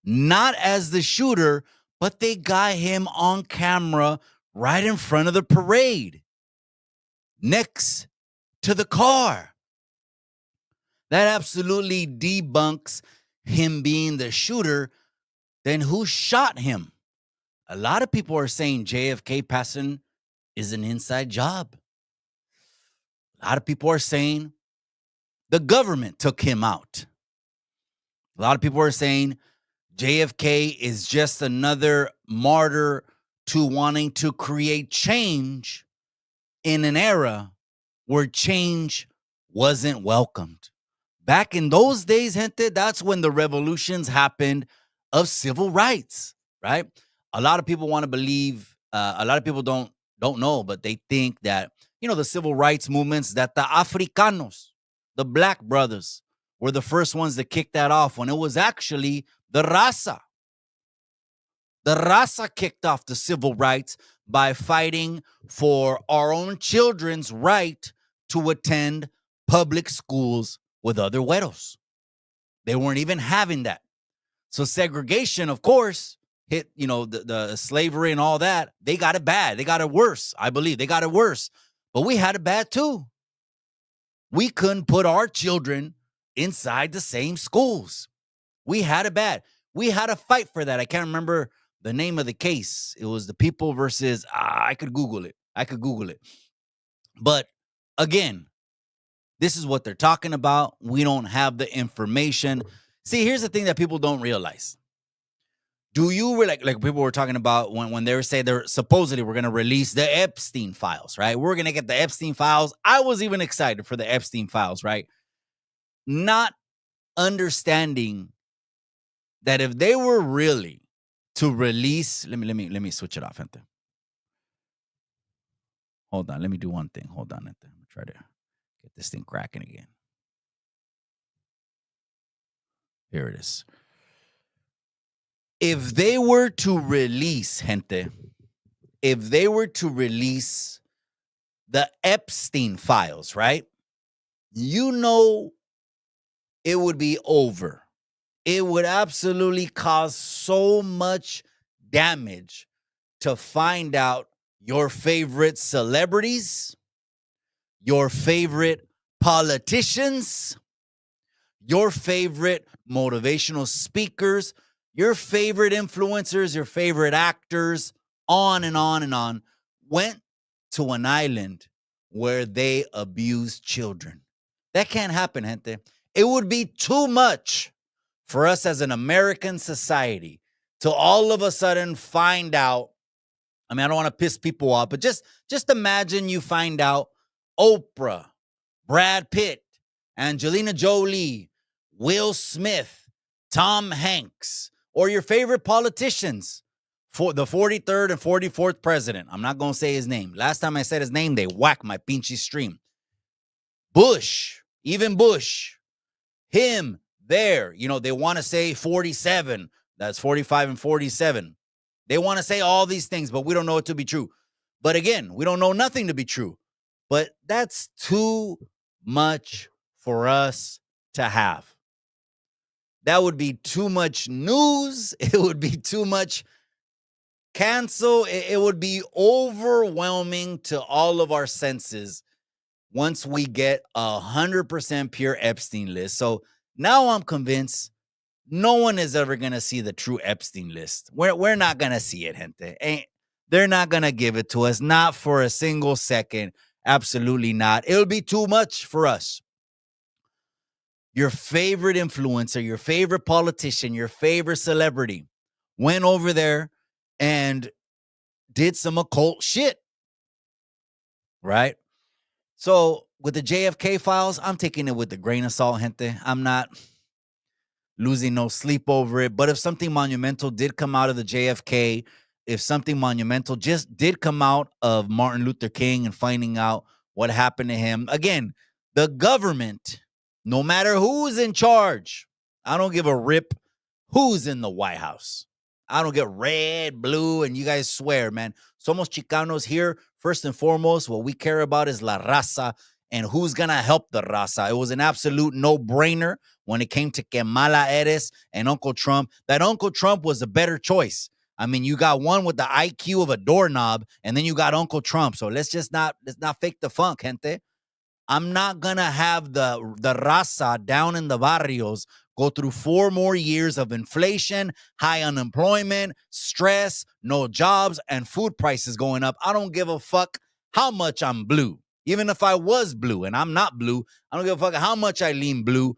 not as the shooter, but they got him on camera right in front of the parade, next to the car. That absolutely debunks him being the shooter. Then who shot him? A lot of people are saying JFK passing is an inside job. A lot of people are saying the government took him out. A lot of people are saying JFK is just another martyr to wanting to create change in an era where change wasn't welcomed. Back in those days, gente, that's when the revolutions happened of civil rights, right? A lot of people want to believe, a lot of people don't know, but they think that, the civil rights movements, that the Africanos, the black brothers, were the first ones to kick that off, when it was actually the Raza. The Raza kicked off the civil rights by fighting for our own children's right to attend public schools with other güeros. They weren't even having that. So segregation, of course, hit, the slavery and all that. They got it bad. They got it worse. I believe they got it worse. But we had it bad too. We couldn't put our children inside the same schools. We had it bad. We had to fight for that. I can't remember the name of the case. It was the people versus, I could Google it. But again, this is what they're talking about. We don't have the information. See, here's the thing that people don't realize. Do you really, like people were talking about when they were saying they're supposedly we're going to release the Epstein files, right? We're going to get the Epstein files. I was even excited for the Epstein files, right? Not understanding that if they were really to release, let me switch it off, gente. Hold on. Let me do one thing. Hold on. I'm going to try to get this thing cracking again. Here it is. If they were to release, gente, if they were to release the Epstein files, right? You know it would be over. It would absolutely cause so much damage to find out your favorite celebrities, your favorite politicians, your favorite motivational speakers, your favorite influencers, your favorite actors, on and on and on, went to an island where they abused children. That can't happen, gente. It would be too much for us as an American society to all of a sudden find out. I mean, I don't want to piss people off, but just imagine you find out Oprah, Brad Pitt, Angelina Jolie, Will Smith, Tom Hanks, or your favorite politicians, for the 43rd and 44th president. I'm not going to say his name. Last time I said his name, they whacked my pinchy stream. Bush, even Bush, him there. You know, they want to say 47. That's 45 and 47. They want to say all these things, but we don't know it to be true. But again, we don't know nothing to be true. But that's too much for us to have. That would be too much news. It would be too much cancel. It would be overwhelming to all of our senses once we get 100% pure Epstein list. So now I'm convinced no one is ever going to see the true Epstein list. We're not going to see it, gente. They're not going to give it to us. Not for a single second. Absolutely not. It'll be too much for us. Your favorite influencer, your favorite politician, your favorite celebrity went over there and did some occult shit. Right? So with the JFK files, I'm taking it with a grain of salt, gente. I'm not losing no sleep over it. But if something monumental did come out of the JFK, if something monumental just did come out of Martin Luther King and finding out what happened to him, again, the government, no matter who's in charge, I don't give a rip who's in the White House. I don't get red, blue, and you guys swear, man. Somos Chicanos here. First and foremost, what we care about is la raza and who's going to help the raza. It was an absolute no-brainer when it came to Que Mala Eres and Uncle Trump. That Uncle Trump was a better choice. I mean, you got one with the IQ of a doorknob, and then you got Uncle Trump. So let's not fake the funk, gente. I'm not going to have the raza down in the barrios go through 4 more years of inflation, high unemployment, stress, no jobs, and food prices going up. I don't give a fuck how much I'm blue. Even if I was blue, and I'm not blue, I don't give a fuck how much I lean blue.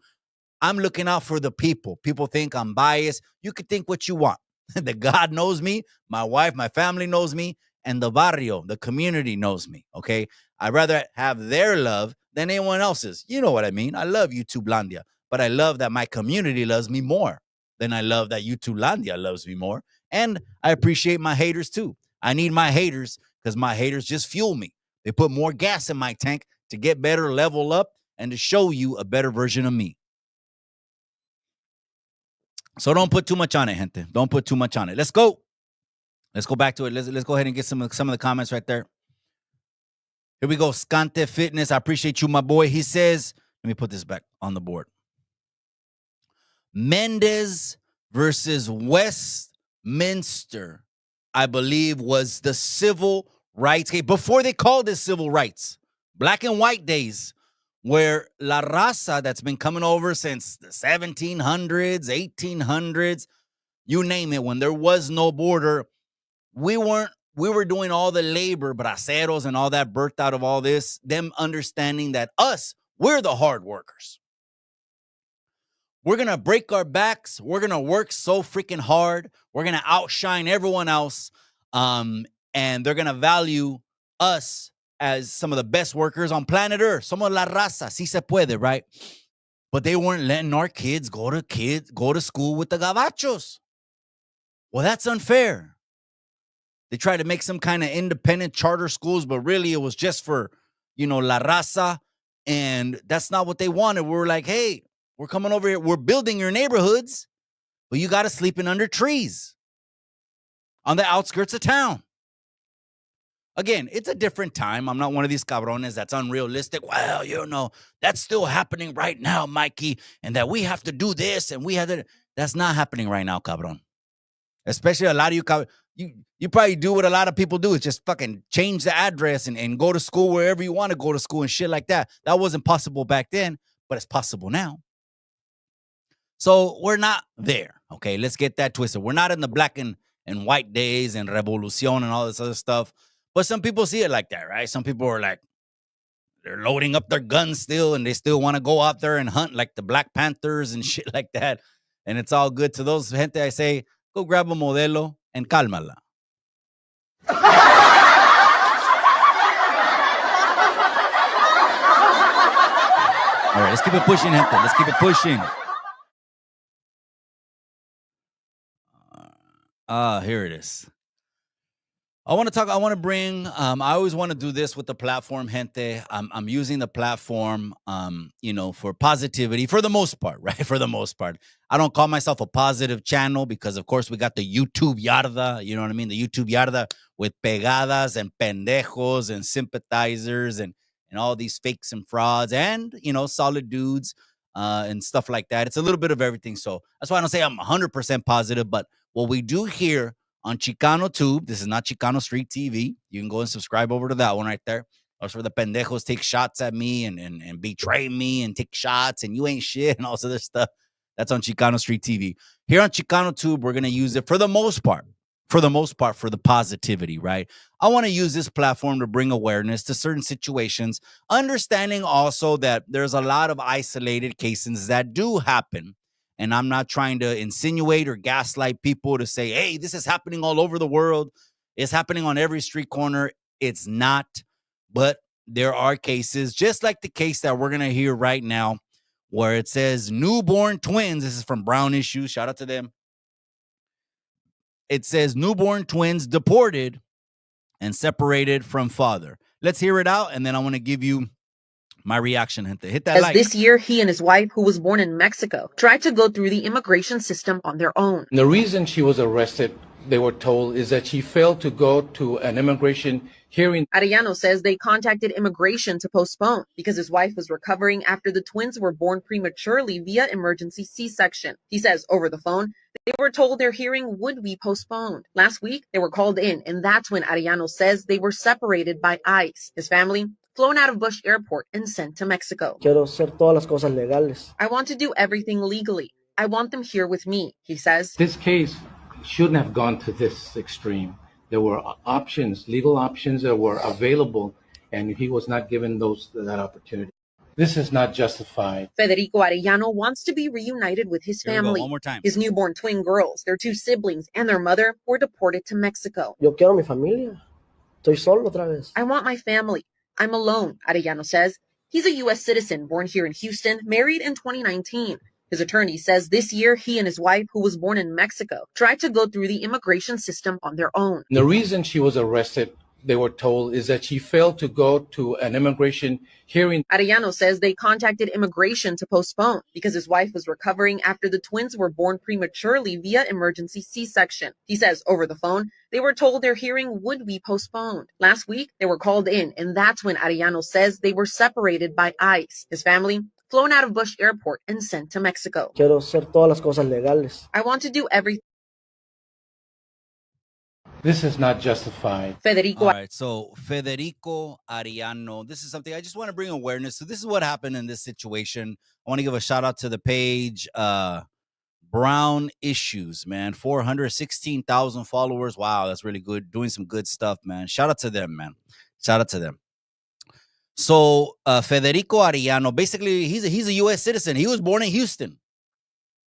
I'm looking out for the people. People think I'm biased. You can think what you want. The God knows me, my wife, my family knows me, and the barrio, the community knows me, okay? I'd rather have their love than anyone else's. You know what I mean? I love YouTubelandia, but I love that my community loves me more than I love that YouTubelandia loves me more. And I appreciate my haters too. I need my haters because my haters just fuel me. They put more gas in my tank to get better, level up, and to show you a better version of me. So don't put too much on it, gente. Don't put too much on it. Let's go. Let's go back to it. Let's go ahead and get some of the comments right there. Here we go. Scante Fitness. I appreciate you, my boy. He says, let me put this back on the board. Mendez versus Westminster, I believe, was the civil rights case. Before they called it civil rights, black and white days, where La Raza that's been coming over since the 1700s, 1800s, you name it, when there was no border, we were doing all the labor, braceros and all that birthed out of all this, them understanding that we're the hard workers. We're going to break our backs. We're going to work so freaking hard. We're going to outshine everyone else. And they're going to value us as some of the best workers on planet Earth. Somos la raza, si se puede, right? But they weren't letting our kids go to school with the gabachos. Well, that's unfair. They tried to make some kind of independent charter schools, but really it was just for, La Raza. And that's not what they wanted. We were like, hey, we're coming over here. We're building your neighborhoods, but you got to sleep in under trees on the outskirts of town. Again, it's a different time. I'm not one of these cabrones that's unrealistic. Well, that's still happening right now, Mikey, and that we have to do this and we have to. That's not happening right now, cabron. Especially a lot of you probably do what a lot of people do is just fucking change the address and go to school wherever you want to go to school and shit like that. That wasn't possible back then, but it's possible now. So we're not there, okay? Let's get that twisted. We're not in the black and white days and revolution and all this other stuff. But some people see it like that, right? Some people are like, they're loading up their guns still, and they still want to go out there and hunt like the Black Panthers and shit like that. And it's all good. To those gente, I say, go grab a modelo and cálmala. All right, let's keep it pushing, gente. Let's keep it pushing. Here it is. I want to bring, I always want to do this with the platform, gente. I'm using the platform, for positivity for the most part, right? For the most part. I don't call myself a positive channel because, of course, we got the YouTube yarda, you know what I mean? The YouTube yarda with pegadas and pendejos and sympathizers and all these fakes and frauds and, solid dudes and stuff like that. It's a little bit of everything. So that's why I don't say I'm 100% positive, but what we do here on Chicano Tube, this is not Chicano Street TV. You can go and subscribe over to that one right there. That's where the pendejos take shots at me and betray me and take shots and you ain't shit and all this other stuff. That's on Chicano Street TV. Here on Chicano Tube, we're going to use it for the most part, for the positivity, right? I want to use this platform to bring awareness to certain situations, understanding also that there's a lot of isolated cases that do happen. And I'm not trying to insinuate or gaslight people to say, hey, this is happening all over the world. It's happening on every street corner. It's not. But there are cases, just like the case that we're going to hear right now, where it says newborn twins. This is from Brown Issues. Shout out to them. It says newborn twins deported and separated from father. Let's hear it out, and then I want to give you my reaction. Hit that like. This year, he and his wife, who was born in Mexico, tried to go through the immigration system on their own. The reason she was arrested, they were told, is that she failed to go to an immigration hearing. Arellano says they contacted immigration to postpone because his wife was recovering after the twins were born prematurely via emergency C-section. He says over the phone, they were told their hearing would be postponed. Last week, they were called in, and that's when Arellano says they were separated by ICE. His family flown out of Bush Airport and sent to Mexico. Quiero hacer todas las cosas legales. I want to do everything legally. I want them here with me, he says. This case shouldn't have gone to this extreme. There were options, legal options that were available, and he was not given that opportunity. This is not justified. Federico Arellano wants to be reunited with his family. One more time. His newborn twin girls, their two siblings, and their mother were deported to Mexico. Yo quiero mi familia. Estoy solo otra vez. I want my family. I'm alone, Arellano says. He's a U.S. citizen born here in Houston, married in 2019. His attorney says this year he and his wife, who was born in Mexico, tried to go through the immigration system on their own. The reason she was arrested, they were told, is that she failed to go to an immigration hearing. Arellano says they contacted immigration to postpone because his wife was recovering after the twins were born prematurely via emergency C-section. He says over the phone, they were told their hearing would be postponed. Last week, they were called in, and that's when Arellano says they were separated by ICE. His family flown out of Bush Airport and sent to Mexico. Quiero hacer todas las cosas legales. I want to do everything. This is not justified. Federico. All right, so Federico Arellano, this is something I just want to bring awareness to. This is what happened in this situation. I want to give a shout out to the page Brown Issues, man. 416,000 followers. Wow, that's really good. Doing some good stuff, man. Shout out to them, man. Shout out to them. So Federico Arellano, basically, he's a U.S. citizen. He was born in Houston.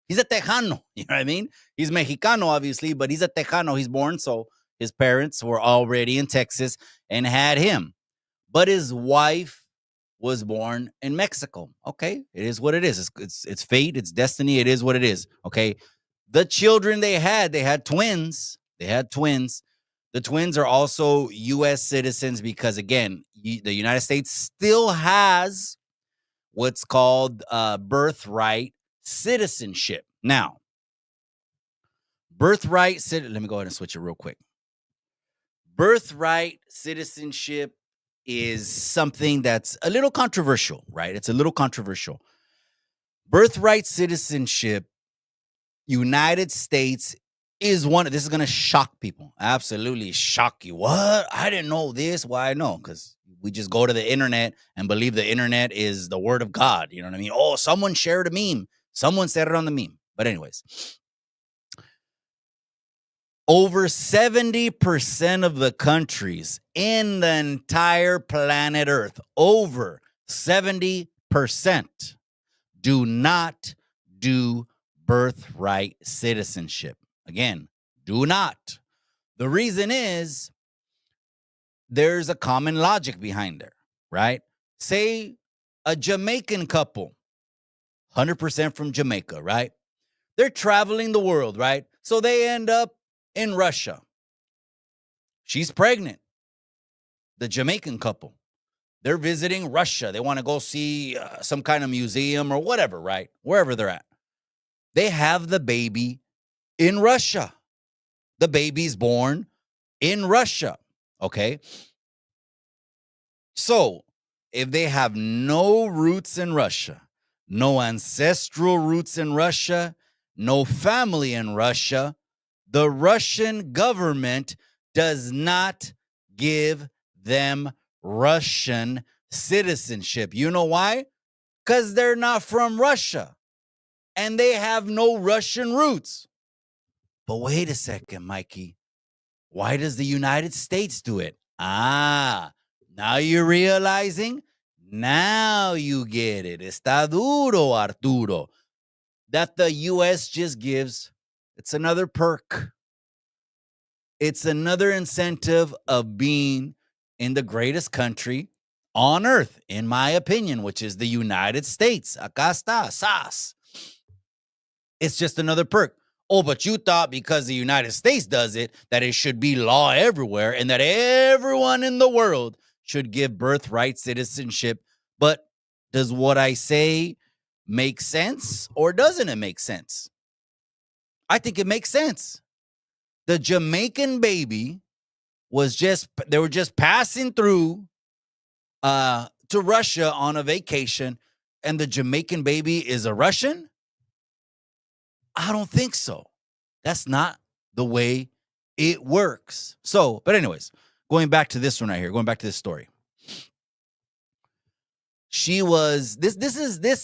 He's a Tejano, you know what I mean? He's Mexicano, obviously, but he's a Tejano. He's born, so his parents were already in Texas and had him. But his wife was born in Mexico. Okay, it is what it is. It's fate. It's destiny. It is what it is. Okay, the children they had twins. They had twins. The twins are also U.S. citizens because, again, the United States still has what's called birthright citizenship. Now, let me go ahead and switch it real quick. Birthright citizenship is something that's a little controversial, right? It's a little controversial. Birthright citizenship, United States is this is going to shock people. Absolutely shock you. What? I didn't know this. Why? I know, because we just go to the internet and believe the internet is the word of God. You know what I mean? Oh, someone shared a meme. Someone said it on the meme. But anyways, over 70% of the countries in the entire planet Earth, over 70%, do not do birthright citizenship. Again, do not. The reason is there's a common logic behind there, right? Say a Jamaican couple, 100% from Jamaica, right? They're traveling the world, right? So they end up in Russia. She's pregnant. The Jamaican couple. They're visiting Russia. They want to go see some kind of museum or whatever, right? Wherever they're at. They have the baby in Russia. The baby's born in Russia, okay? So, if they have no roots in Russia, no ancestral roots in Russia, no family in Russia, the Russian government does not give them Russian citizenship. You know why? Because they're not from Russia and they have no Russian roots. But wait a second, Mikey. Why does the United States do it? Now you're realizing? Now you get it. Está duro, Arturo. That the U.S. just gives, it's another perk. It's another incentive of being in the greatest country on earth, in my opinion, which is the United States. Acá está, sas. It's just another perk. Oh, but you thought because the United States does it, that it should be law everywhere and that everyone in the world should give birthright citizenship. But does what I say make sense or doesn't it make sense? I think it makes sense. The Jamaican baby they were just passing through to Russia on a vacation, and the Jamaican baby is a Russian? I don't think so. That's not the way it works. So, but anyways, going back to this one right here, going back to this story. She was, this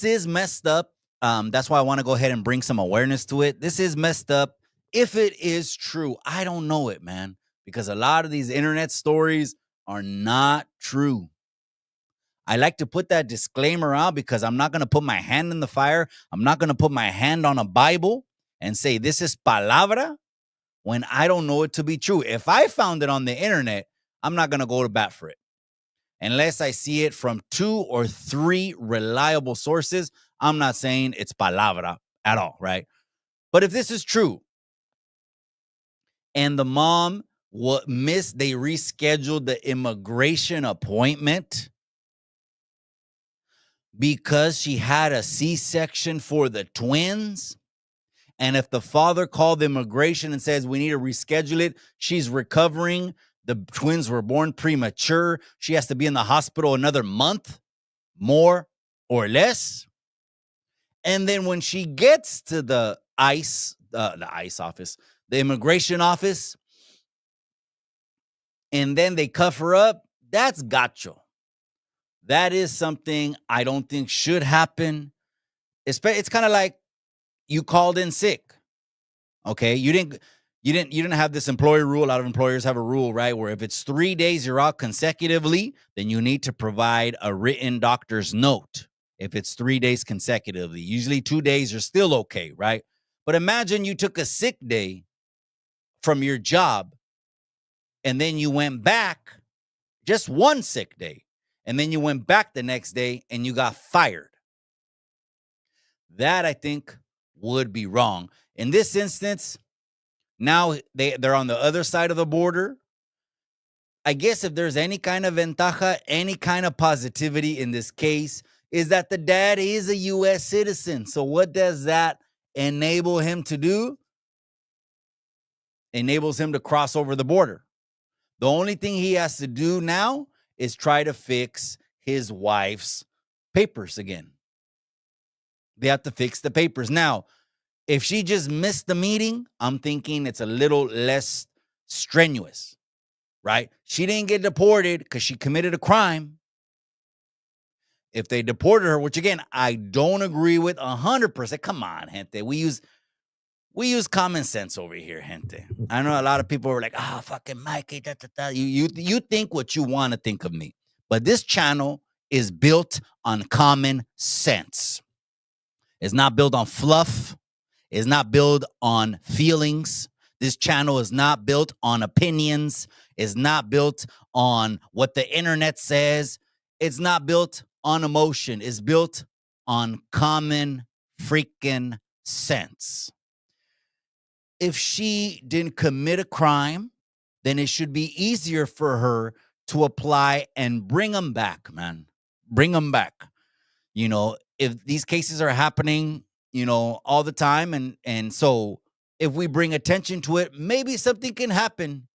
is messed up. That's why I want to go ahead and bring some awareness to it. This is messed up. If it is true, I don't know it, man, because a lot of these internet stories are not true. I like to put that disclaimer out because I'm not going to put my hand in the fire. I'm not going to put my hand on a Bible and say this is palabra when I don't know it to be true. If I found it on the internet, I'm not going to go to bat for it unless I see it from 2 or 3 reliable sources. I'm not saying it's palabra at all, right? But if this is true and the mom they rescheduled the immigration appointment because she had a C-section for the twins. And if the father called the immigration and says, we need to reschedule it, she's recovering. The twins were born premature. She has to be in the hospital another month, more or less. And then when she gets to the ICE office, the immigration office, and then they cuff her up, that's gacho. That is something I don't think should happen. It's kind of like you called in sick. Okay, you didn't have this employer rule. A lot of employers have a rule, right, where if it's 3 days you're out consecutively, then you need to provide a written doctor's note. If it's 3 days consecutively, usually 2 days are still okay, right? But imagine you took a sick day from your job and then you went back, just one sick day, and then you went back the next day and you got fired. That, I think, would be wrong. In this instance, now they're on the other side of the border. I guess if there's any kind of ventaja, any kind of positivity in this case, is that the dad is a U.S. citizen. So what does that enable him to do? Enables him to cross over the border. The only thing he has to do now is try to fix his wife's papers again. They have to fix the papers. Now, if she just missed the meeting, I'm thinking it's a little less strenuous, right? She didn't get deported because she committed a crime. If they deported her, which again, I don't agree with 100%. Come on, gente. We use common sense over here, gente. I know a lot of people are like, fucking Mikey, da, da, da. You think what you want to think of me. But this channel is built on common sense. It's not built on fluff. It's not built on feelings. This channel is not built on opinions. It's not built on what the internet says. It's not built on emotion. It's built on common freaking sense. If she didn't commit a crime, then it should be easier for her to apply and bring them back, man. Bring them back. You know, if these cases are happening, you know, all the time, and so if we bring attention to it, maybe something can happen.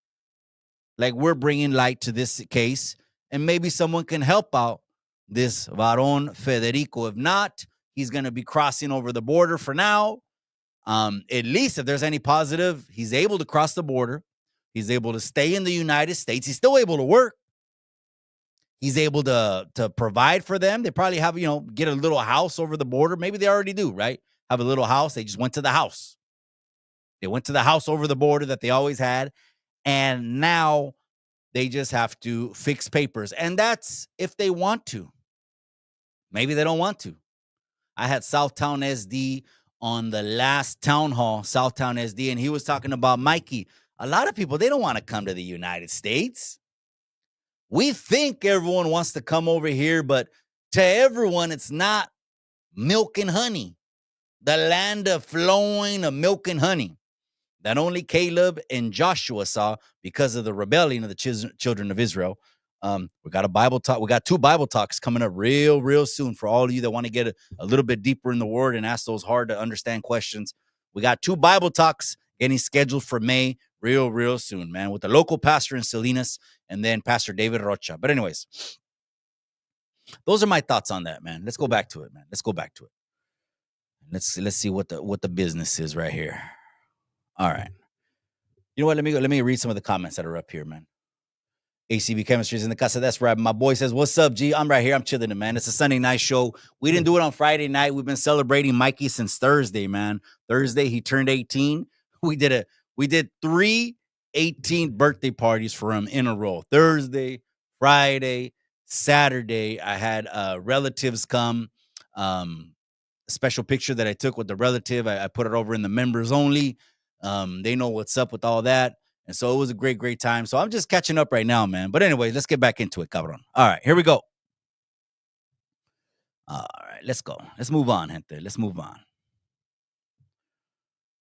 Like we're bringing light to this case, and maybe someone can help out this Varón Federico. If not, he's going to be crossing over the border for now. At least if there's any positive, he's able to cross the border. He's able to stay in the United States. He's still able to work. He's able to provide for them. They probably have, you know, get a little house over the border. Maybe they already do, right? Have a little house. They just went to the house. They went to the house over the border that they always had. And now they just have to fix papers. And that's if they want to. Maybe they don't want to. I had Southtown SD on the last town hall, Southtown SD, and he was talking about Mikey. A lot of people, they don't want to come to the United States. We think everyone wants to come over here, but to everyone, it's not milk and honey. The land of flowing of milk and honey that only Caleb and Joshua saw because of the rebellion of the children of Israel. We got a Bible talk. We got 2 Bible talks coming up real soon for all of you that want to get a little bit deeper in the word and ask those hard to understand questions. We got 2 Bible talks getting scheduled for May real soon, man, with the local pastor in Salinas and then Pastor David Rocha. But anyways, those are my thoughts on that, man. Let's go back to it, man. Let's go back to it. Let's see what the business is right here. All right. You know what? Let me read some of the comments that are up here, man. ACB Chemistry is in the casa. That's right. My boy says, "What's up, G? I'm right here. I'm chilling, man. It's a Sunday night show. We didn't do it on Friday night. We've been celebrating Mikey since Thursday, man. Thursday he turned 18. We did 3 18th birthday parties for him in a row. Thursday, Friday, Saturday. I had relatives come. A special picture that I took with the relative. I put it over in the members only. They know what's up with all that. And so it was a great time. So I'm just catching up right now, man. But anyway, let's get back into it, cabron. All right, here we go. All right, let's go. Let's move on, gente. Let's move on.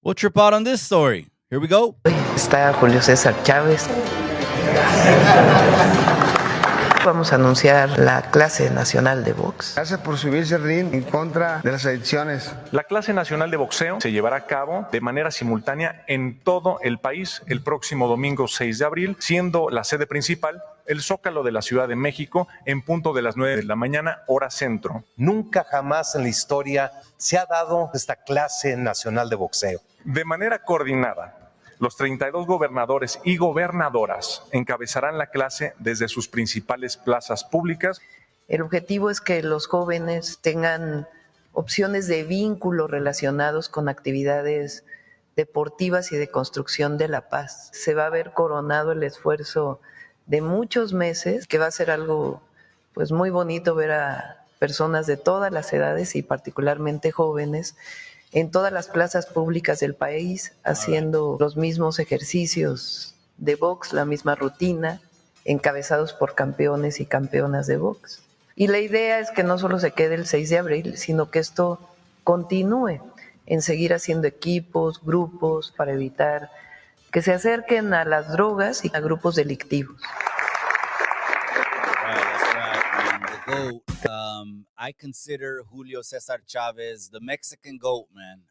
We'll trip out on this story. Here we go. Está Julio César Chávez. Vamos a anunciar la clase nacional de box. Gracias por subirse al ring en contra de las adicciones. La clase nacional de boxeo se llevará a cabo de manera simultánea en todo el país el próximo domingo 6 de abril, siendo la sede principal el Zócalo de la Ciudad de México en punto de las 9 de la mañana, hora centro. Nunca jamás en la historia se ha dado esta clase nacional de boxeo. De manera coordinada, los 32 gobernadores y gobernadoras encabezarán la clase desde sus principales plazas públicas. El objetivo es que los jóvenes tengan opciones de vínculo relacionados con actividades deportivas y de construcción de la paz. Se va a ver coronado el esfuerzo de muchos meses, que va a ser algo pues muy bonito ver a personas de todas las edades y particularmente jóvenes en todas las plazas públicas del país, haciendo los mismos ejercicios de box, la misma rutina, encabezados por campeones y campeonas de box. Y la idea es que no solo se quede el 6 de abril, sino que esto continúe en seguir haciendo equipos, grupos, para evitar que se acerquen a las drogas y a grupos delictivos. GOAT. I consider Julio Cesar Chavez the Mexican GOAT, man.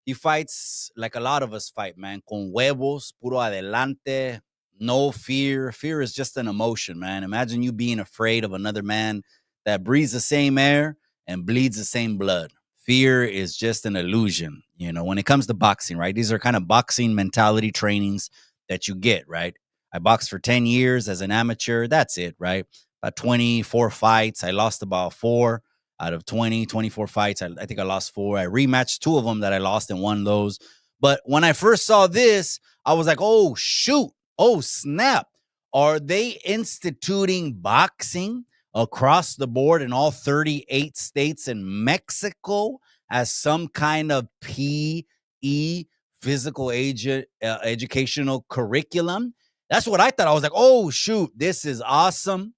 He fights like a lot of us fight, man. Con huevos, puro adelante, no fear. Fear is just an emotion, man. Imagine you being afraid of another man that breathes the same air and bleeds the same blood. Fear is just an illusion, when it comes to boxing, right? These are kind of boxing mentality trainings that you get, right? I boxed for 10 years as an amateur. That's it, right? About 24 fights. I lost about 4 out of 24 fights. I think I lost 4. I rematched 2 of them that I lost and won those. But when I first saw this, I was like, oh, shoot. Oh, snap. Are they instituting boxing across the board in all 38 states in Mexico as some kind of PE, physical educational curriculum? That's what I thought. I was like, oh, shoot, this is awesome.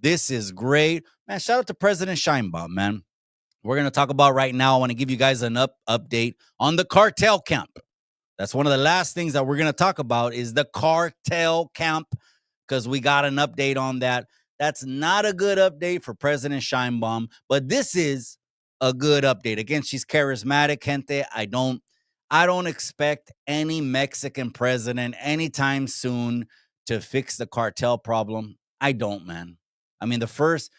This is great. Man, shout out to President Scheinbaum, man. We're going to talk about right now. I want to give you guys an update on the cartel camp. That's one of the last things that we're going to talk about is the cartel camp, because we got an update on that. That's not a good update for President Scheinbaum, but this is a good update. Again, she's charismatic, gente. I don't expect any Mexican president anytime soon to fix the cartel problem. I don't, man. I mean, the first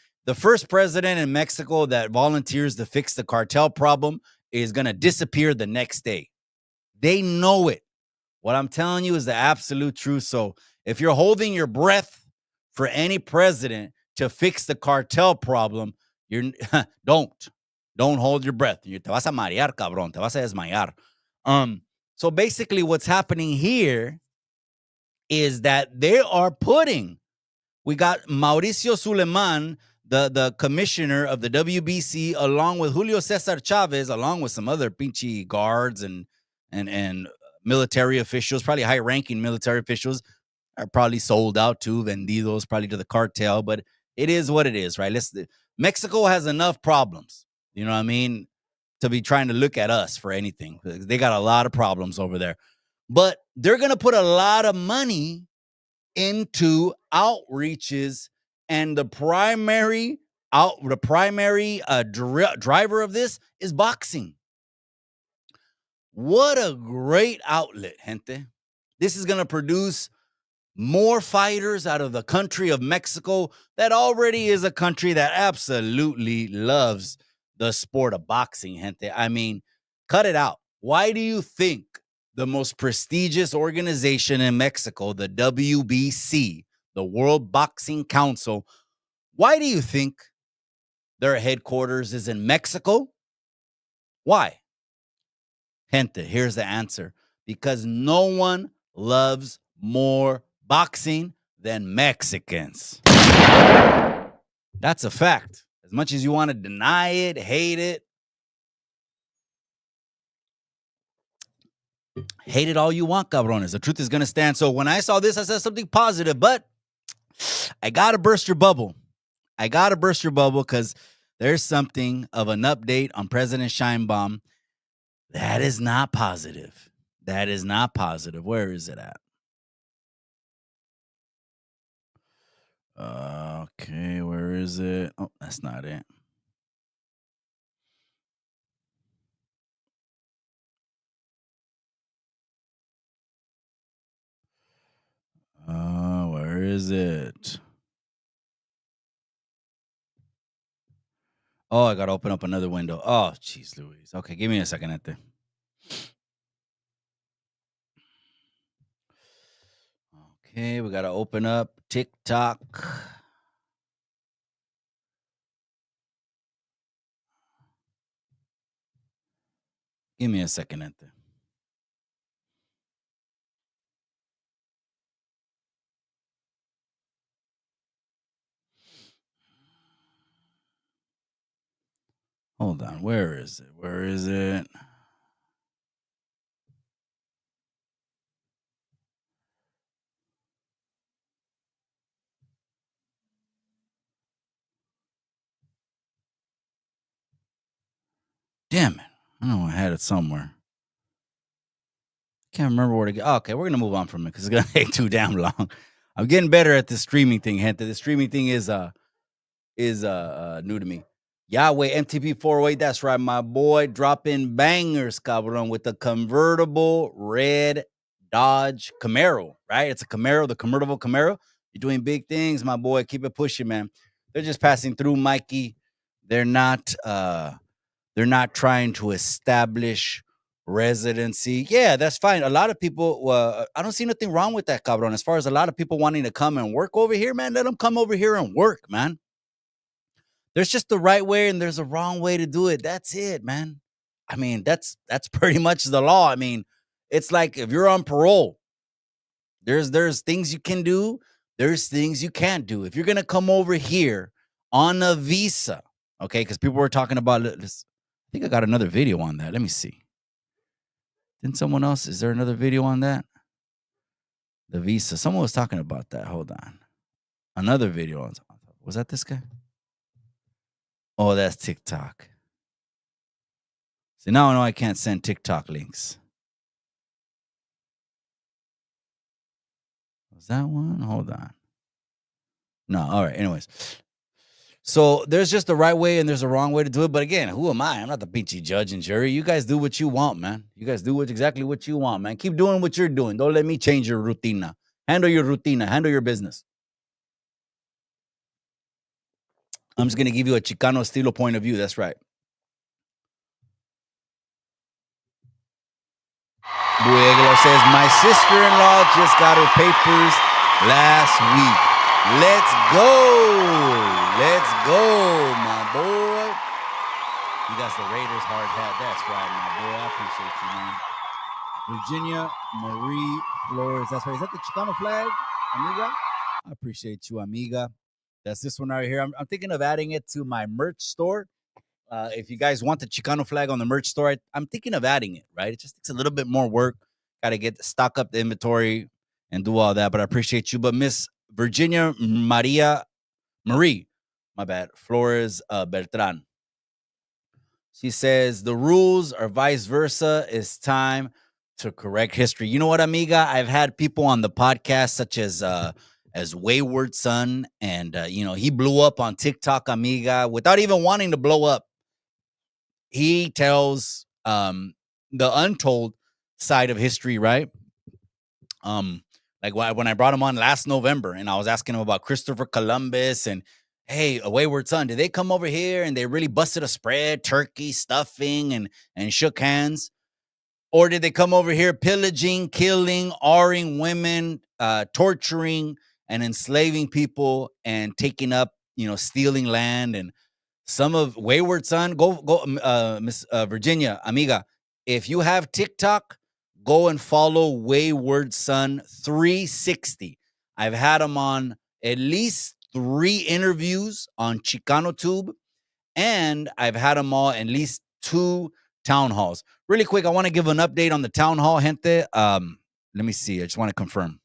president in Mexico that volunteers to fix the cartel problem is going to disappear the next day. They know it. What I'm telling you is the absolute truth. So if you're holding your breath for any president to fix the cartel problem, don't hold your breath. Te vas a marear, cabrón. Te vas a desmayar. So basically what's happening here is that we got Mauricio Suleiman, the commissioner of the WBC, along with Julio Cesar Chavez, along with some other pinchy guards and military officials, probably high-ranking military officials, are probably sold out too, vendidos probably to the cartel, but it is what it is, right? Mexico has enough problems, you know what I mean, to be trying to look at us for anything. They got a lot of problems over there. But they're going to put a lot of money into outreaches, and the primary driver of this is boxing. What a great outlet, gente. This is going to produce more fighters out of the country of Mexico that already is a country that absolutely loves the sport of boxing, gente. I mean, cut it out. Why do you think the most prestigious organization in Mexico, the WBC, the World Boxing Council, why do you think their headquarters is in Mexico? Why? Gente, here's the answer. Because no one loves more boxing than Mexicans. That's a fact. As much as you want to deny it, hate it all you want, cabrones. The truth is going to stand. So when I saw this, I said something positive, but I got to burst your bubble. Because there's something of an update on President Scheinbaum that is not positive. Where is it at? Okay, where is it? Oh, that's not it. Where is it? Oh, I gotta open up another window. Oh, jeez Louise. Okay, give me a second at there. Okay, we gotta open up TikTok. Give me a second at there. Hold on. Where is it? Damn it. I know I had it somewhere. Can't remember where to go. Okay, we're gonna move on from it because it's gonna take too damn long. I'm getting better at the streaming thing, gente. The streaming thing is is new to me. Yahweh MTP 408. That's right, my boy, dropping bangers, cabron, with the convertible red Dodge Camaro. Right, it's a Camaro, the convertible Camaro. You're doing big things, my boy. Keep it pushing, man. They're just passing through, Mikey. They're not trying to establish residency. Yeah, that's fine. A lot of people, I don't see nothing wrong with that, cabron. As far as a lot of people wanting to come and work over here, man, let them come over here and work, man. There's just the right way and there's a wrong way to do it. That's it, man. I mean, that's pretty much the law. I mean, it's like if you're on parole, there's things you can do, there's things you can't do. If you're gonna come over here on a visa, okay, because people were talking about this. I think I got another video on that. Let me see. Didn't someone else? Is there another video on that? The visa. Someone was talking about that. Hold on. Another video on. Was that this guy? Oh, that's TikTok. See, now I know I can't send TikTok links. Was that one? Hold on. No, all right. Anyways. So there's just the right way and there's a wrong way to do it. But again, who am I? I'm not the pinchy judge and jury. You guys do what you want, man. You guys do exactly what you want, man. Keep doing what you're doing. Don't let me change your rutina. Handle your rutina. Handle your business. I'm just going to give you a Chicano estilo point of view. That's right. Bueglo says, my sister-in-law just got her papers last week. Let's go. Let's go, my boy. You got the Raiders hard hat. That's right, my boy. I appreciate you, man. Virginia Marie Flores. That's right. Is that the Chicano flag, amiga? I appreciate you, amiga. That's this one right here. I'm thinking of adding it to my merch store. If you guys want the Chicano flag on the merch store, I'm thinking of adding it, right? It just takes a little bit more work. Got to stock up the inventory and do all that. But I appreciate you. But Miss Virginia Marie, my bad, Flores Beltran. She says, the rules are vice versa. It's time to correct history. You know what, amiga? I've had people on the podcast such as Wayward Son, and he blew up on TikTok, amiga, without even wanting to blow up. He tells the untold side of history, right? Like when I brought him on last November, and I was asking him about Christopher Columbus and, hey, a Wayward Son, did they come over here and they really busted a spread, turkey, stuffing, and shook hands? Or did they come over here pillaging, killing, R-ing women, torturing, and enslaving people and taking up, stealing land? And some of Wayward Son, go, Miss Virginia, amiga, if you have TikTok, go and follow Wayward Son 360. I've had him on at least 3 interviews on Chicano Tube, and I've had him on at least 2 town halls. Really quick, I want to give an update on the town hall, gente. Let me see. I just want to confirm.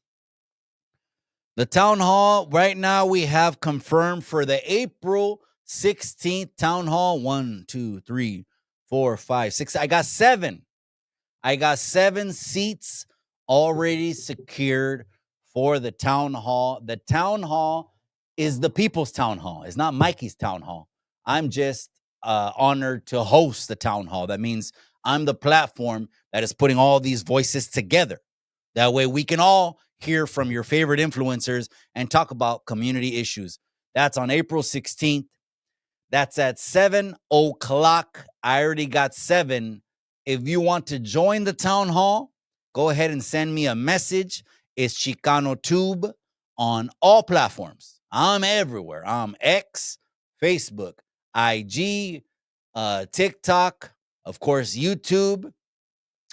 The town hall, right now, we have confirmed for the April 16th town hall. 1, 2, 3, 4, 5, 6. I got 7. I got 7 seats already secured for the town hall. The town hall is the people's town hall. It's not Mikey's town hall. I'm just honored to host the town hall. That means I'm the platform that is putting all these voices together. That way we can all hear from your favorite influencers and talk about community issues. That's on April 16th. That's at 7 o'clock. I already got 7. If you want to join the town hall, go ahead and send me a message. It's Chicano Tube on all platforms. I'm everywhere. I'm X, Facebook, IG, TikTok, of course, YouTube.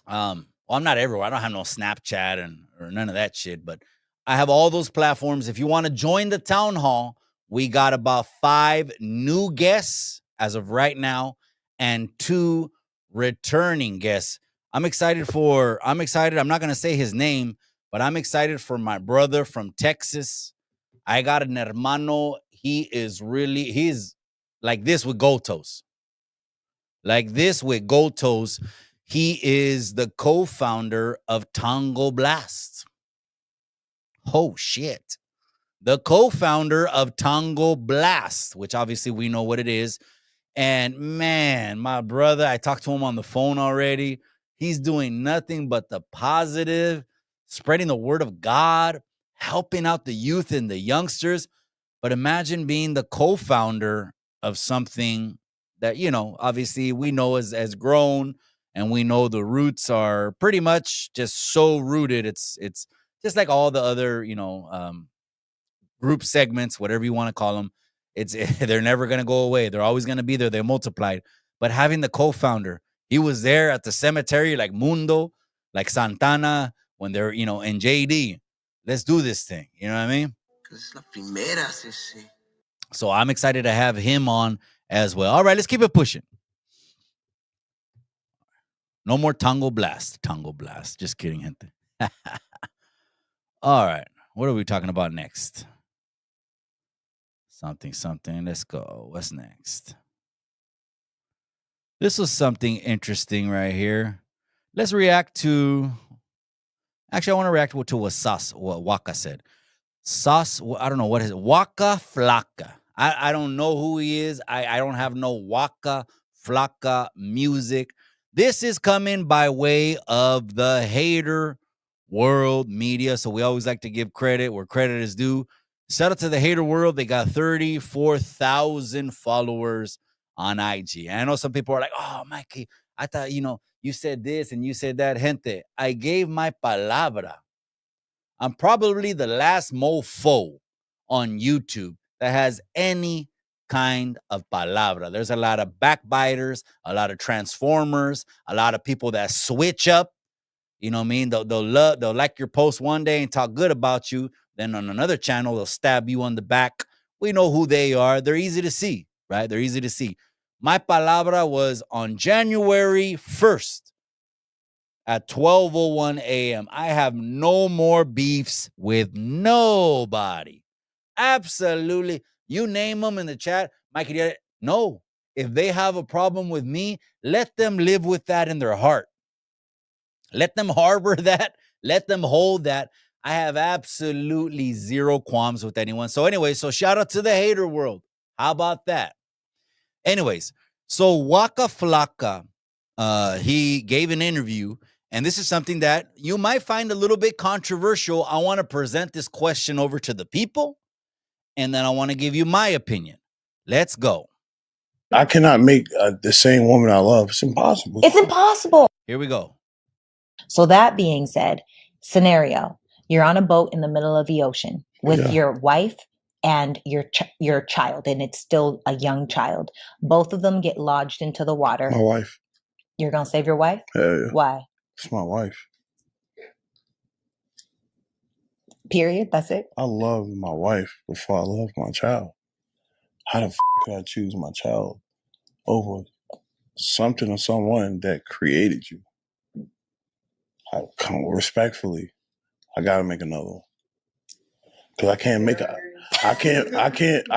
Well, I'm not everywhere. I don't have no Snapchat or none of that shit, but I have all those platforms. If you want to join the town hall, we got about 5 new guests as of right now and 2 returning guests. I'm excited. I'm not going to say his name, but I'm excited for my brother from Texas. I got an hermano. He's like this with Gotos. He is the co-founder of Tango Blast. Oh, shit. the co-founder of Tango Blast, which obviously we know what it is. And man, my brother, I talked to him on the phone already. He's doing nothing but the positive, spreading the word of God, helping out the youth and the youngsters. But imagine being the co-founder of something that, obviously we know has grown, and we know the roots are pretty much just so rooted. It's just like all the other, group segments, whatever you want to call them. They're never going to go away. They're always going to be there. They're multiplied. But having the co-founder, he was there at the cemetery like Mundo, like Santana, when they're, in JD. Let's do this thing. You know what I mean? So I'm excited to have him on as well. All right, let's keep it pushing. No more Tango Blast. Tango Blast. Just kidding, gente. All right. What are we talking about next? Something. Let's go. What's next? This was something interesting right here. Let's react to... Actually, I want to react to what Waka said. I don't know what is it. Waka Flocka. I don't know who he is. I don't have no Waka Flocka music. This is coming by way of the Hater World Media. So we always like to give credit where credit is due. Shout out to the Hater World. They got 34,000 followers on IG. And I know some people are like, oh, Mikey, I thought, you said this and you said that. Gente, I gave my palabra. I'm probably the last mofo on YouTube that has any kind of palabra. There's a lot of backbiters, a lot of transformers, a lot of people that switch up. You know what I mean? They'll like your post one day and talk good about you. Then on another channel, they'll stab you on the back. We know who they are. They're easy to see, right? They're easy to see. My palabra was on January 1st at 12:01 a.m. I have no more beefs with nobody. Absolutely. You name them in the chat. Mikey, no. If they have a problem with me, let them live with that in their heart. Let them harbor that. Let them hold that. I have absolutely zero qualms with anyone. So anyway, shout out to the Hater World. How about that? Anyways, so Waka Flocka, he gave an interview, and this is something that you might find a little bit controversial. I want to present this question over to the people, and then I want to give you my opinion. Let's go. I cannot make the same woman I love. It's impossible. It's impossible. Here we go. So that being said, scenario, you're on a boat in the middle of the ocean with your wife and your child, and it's still a young child. Both of them get lodged into the water. My wife. You're going to save your wife? Yeah. Why? It's my wife. Period. That's it. I love my wife before I love my child. How the f*** could I choose my child over something or someone that created you? I come respectfully. I gotta make another one. Cause I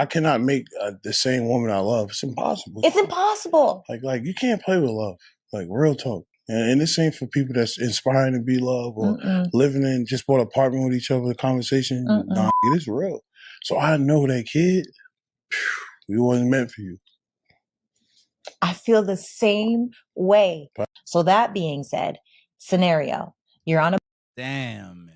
cannot make the same woman I love. It's impossible. It's impossible. Like you can't play with love. Like real talk. And this ain't for people that's inspiring to be love or living in just bought an apartment with each other. The conversation, nah, it is real. So I know that kid, it wasn't meant for you. I feel the same way. So that being said, scenario, you're on a... Damn.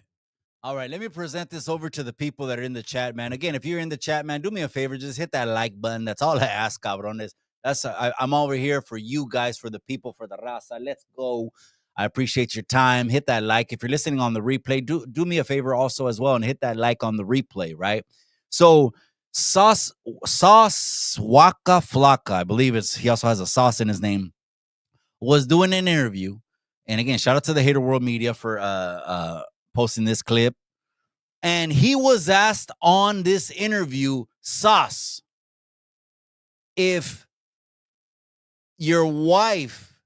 All right, let me present this over to the people that are in the chat, man. Again, if you're in the chat, man, do me a favor. Just hit that like button. That's all I ask, cabrones. I'm over here for you guys, for the people, for the raza. Let's go. I appreciate your time. Hit that like. If you're listening on the replay, do me a favor also as well and hit that like on the replay, right? So Sauce Waka Flocka, I believe he also has a sauce in his name, was doing an interview. And again, shout out to the Hater World Media for posting this clip. And he was asked on this interview, Sauce, if your wife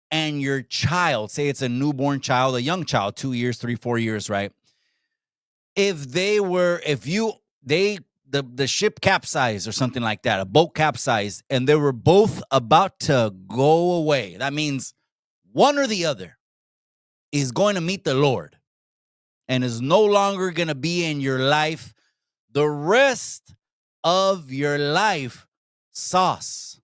and your child, say it's a newborn child, a young child, 2 years, 3, 4 years, right? The ship capsized or something like that, a boat capsized, and they were both about to go away. That means one or the other is going to meet the Lord and is no longer going to be in your life. the rest of your life, Sauce,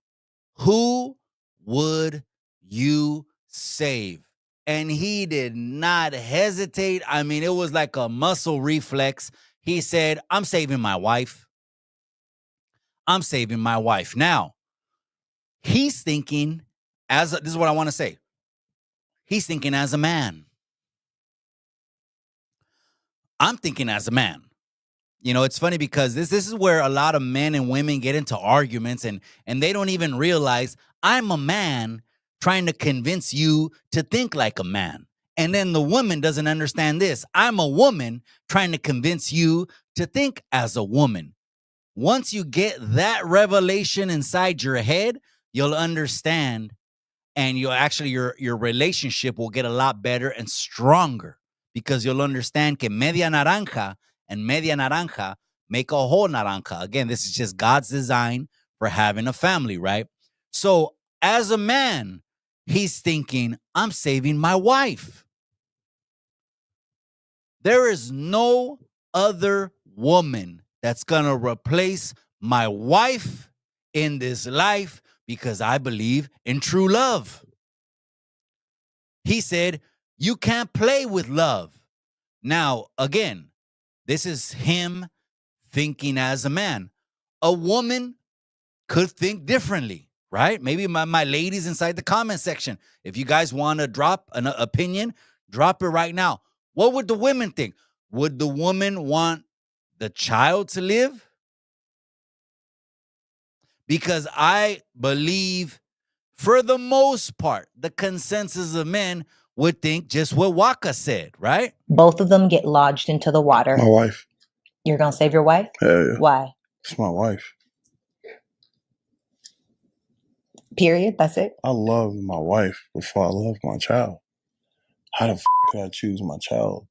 who would you save? And he did not hesitate. I mean, it was like a muscle reflex. He said, I'm saving my wife. I'm saving my wife. Now, he's thinking this is what I want to say. He's thinking as a man. I'm thinking as a man. You know, it's funny because this is where a lot of men and women get into arguments and they don't even realize I'm a man trying to convince you to think like a man. And then the woman doesn't understand this. I'm a woman trying to convince you to think as a woman. Once you get that revelation inside your head, you'll understand, and you'll actually your relationship will get a lot better and stronger, because you'll understand que media naranja and media naranja make a whole naranja. Again, this is just God's design for having a family, right? So as a man, he's thinking, I'm saving my wife. There is no other woman that's going to replace my wife in this life, because I believe in true love. He said, you can't play with love. Now, again, this is him thinking as a man. A woman could think differently, right? Maybe my ladies inside the comment section, if you guys want to drop an opinion, drop it right now. What would the women think? Would the woman want the child to live? Because I believe, for the most part, the consensus of men would think just what Waka said, right? Both of them get lodged into the water. My wife. You're going to save your wife? Hell yeah. Why? It's my wife. Period. That's it. I love my wife before I love my child. How the f could I choose my child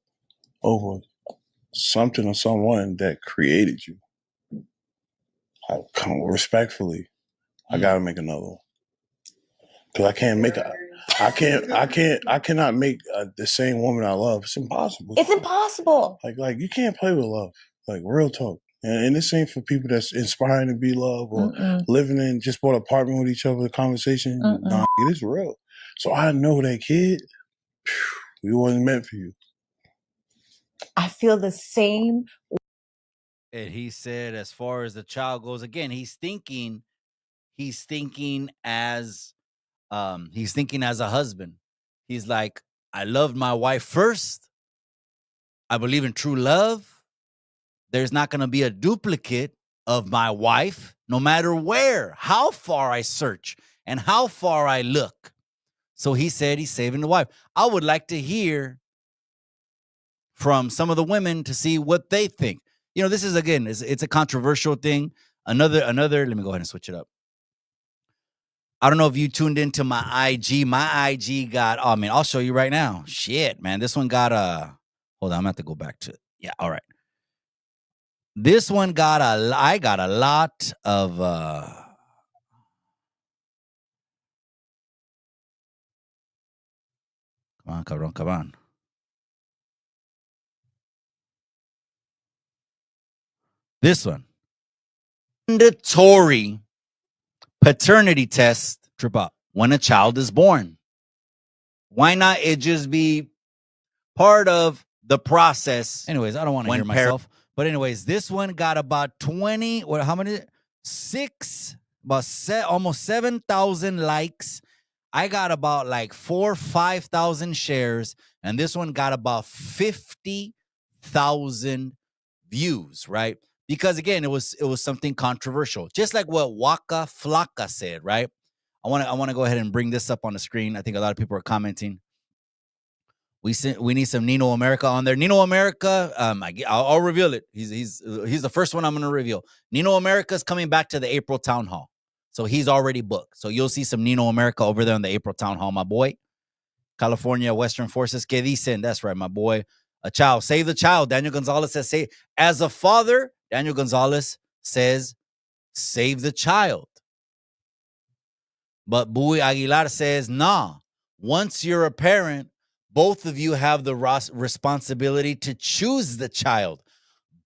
over something or someone that created you? I come respectfully. I gotta make another one, because I cannot make the same woman I love. It's impossible. It's impossible. Like you can't play with love. Like, real talk. And this ain't for people that's inspiring to be loved or living in just bought an apartment with each other. The conversation, nah, it is real. So I know that kid, it wasn't meant for you. I feel the same. And he said, as far as the child goes, again, he's thinking as a husband. He's like, I loved my wife first. I believe in true love. There's not going to be a duplicate of my wife, no matter how far I search and how far I look. So he said he's saving the wife. I would like to hear from some of the women to see what they think. You know, this is, again, it's a controversial thing. Another, let me go ahead and switch it up. I don't know if you tuned into my IG. My IG got, I'll show you right now. Shit, man. This one got hold on, I'm going to have to go back to it. Yeah, all right. This one got I got a lot of come on. This one. Mandatory paternity test trip up when a child is born. Why not it just be part of the process? Anyways, I don't want to hear myself. But anyways, this one got about 20, how many? Almost 7,000 likes. I got about like 4,000 or 5,000 shares. And this one got about 50,000 views, right? Because again, it was something controversial. Just like what Waka Flocka said, right? I want to go ahead and bring this up on the screen. I think a lot of people are commenting. We need some Nino America on there. Nino America, I'll reveal it. He's the first one I'm going to reveal. Nino America is coming back to the April Town Hall. So he's already booked. So you'll see some Nino America over there in the April Town Hall, my boy. California Western Forces. Que dicen? That's right, my boy. A child. Save the child. Daniel Gonzalez says, as a father, Daniel Gonzalez says, save the child. But Bowie Aguilar says, nah. Once you're a parent, both of you have the responsibility to choose the child.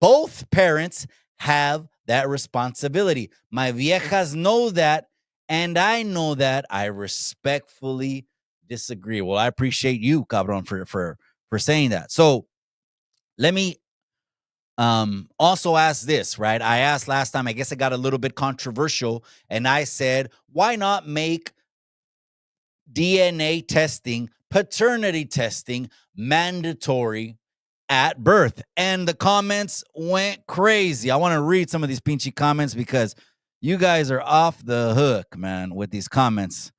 Both parents have that responsibility. My viejas know that, and I know that. I respectfully disagree. Well, I appreciate you, cabron, for saying that. So let me also ask this, right? I asked last time, I guess it got a little bit controversial, and I said, why not make DNA testing, paternity testing, mandatory at birth? And the comments went crazy. I want to read some of these pinchy comments because you guys are off the hook, man, with these comments.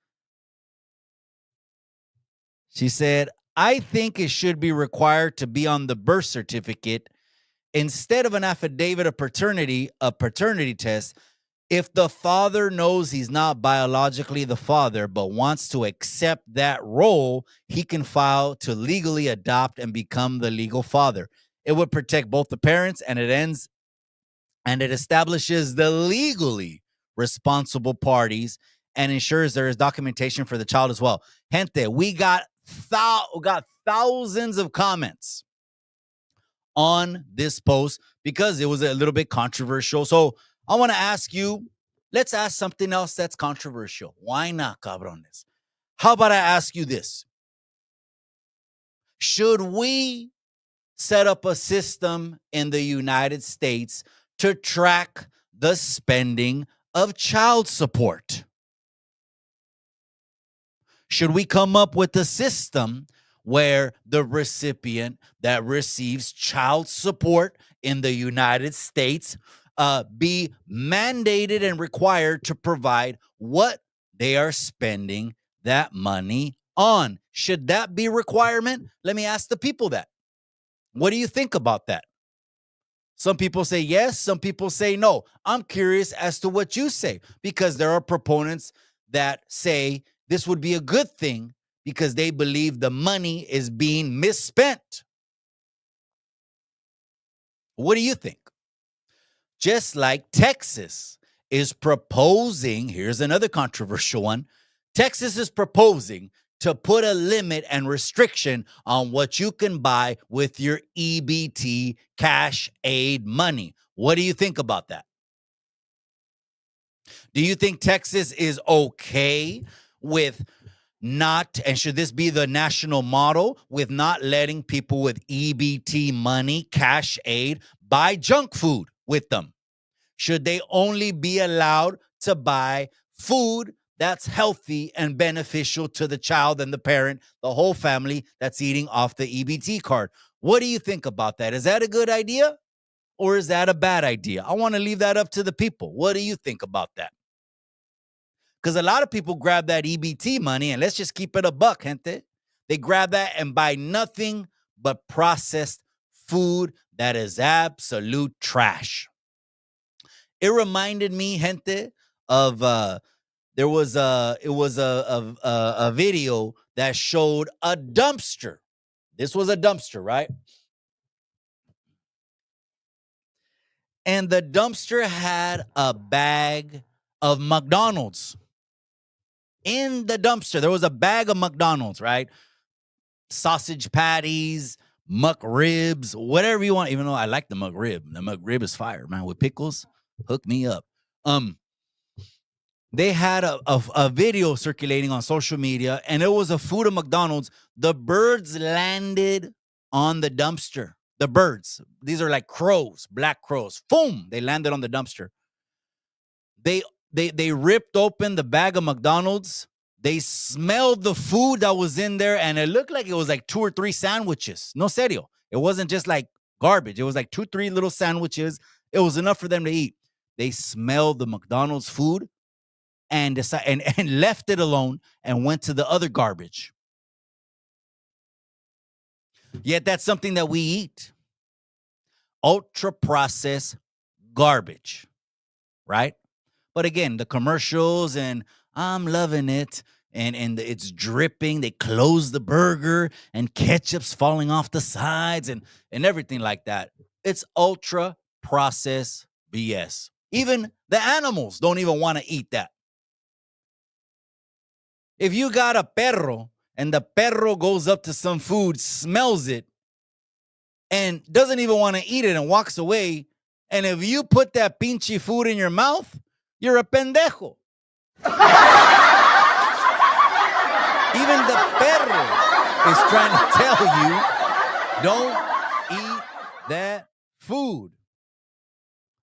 She said, I think it should be required to be on the birth certificate instead of an affidavit of paternity, a paternity test. If the father knows he's not biologically the father but wants to accept that role, he can file to legally adopt and become the legal father. It would protect both the parents, and it establishes the legally responsible parties and ensures there is documentation for the child as well. Gente, we got thousands of comments on this post because it was a little bit controversial. So I want to ask you, let's ask something else that's controversial. Why not, cabrones? How about I ask you this? Should we set up a system in the United States to track the spending of child support? Should we come up with a system where the recipient that receives child support in the United States be mandated and required to provide what they are spending that money on? Should that be a requirement? Let me ask the people that. What do you think about that? Some people say yes, some people say no. I'm curious as to what you say, because there are proponents that say this would be a good thing because they believe the money is being misspent. What do you think? Just like Texas is proposing, here's another controversial one. Texas is proposing to put a limit and restriction on what you can buy with your EBT cash aid money. What do you think about that? Do you think Texas is okay with not, and should this be the national model, with not letting people with EBT money, cash aid, buy junk food with them? Should they only be allowed to buy food that's healthy and beneficial to the child and the parent, the whole family that's eating off the EBT card? What do you think about that? Is that a good idea or is that a bad idea? I want to leave that up to the people. What do you think about that? Because a lot of people grab that EBT money, and let's just keep it a buck, gente. They grab that and buy nothing but processed food that is absolute trash. It reminded me, gente, of there was a video that showed a dumpster. This was a dumpster, right? And the dumpster had a bag of McDonald's. In the dumpster, there was a bag of McDonald's, right? Sausage patties, McRibs, whatever you want. Even though I like the McRib. The McRib is fire, man. With pickles, hook me up. They had a video circulating on social media, and it was a food of McDonald's. The birds landed on the dumpster. The birds. These are like crows, black crows. Boom! They landed on the dumpster. They ripped open the bag of McDonald's. They smelled the food that was in there, and it looked like it was like 2 or 3 sandwiches. No serio. It wasn't just like garbage. It was like 2, 3 little sandwiches. It was enough for them to eat. They smelled the McDonald's food and decided and left it alone and went to the other garbage. Yet that's something that we eat. Ultra-processed garbage, right? But again, the commercials and I'm loving it. And it's dripping. They close the burger and ketchup's falling off the sides and everything like that. It's ultra processed BS. Even the animals don't even want to eat that. If you got a perro and the perro goes up to some food, smells it, and doesn't even want to eat it and walks away. And if you put that pinche food in your mouth, you're a pendejo. Even the perro is trying to tell you, don't eat that food.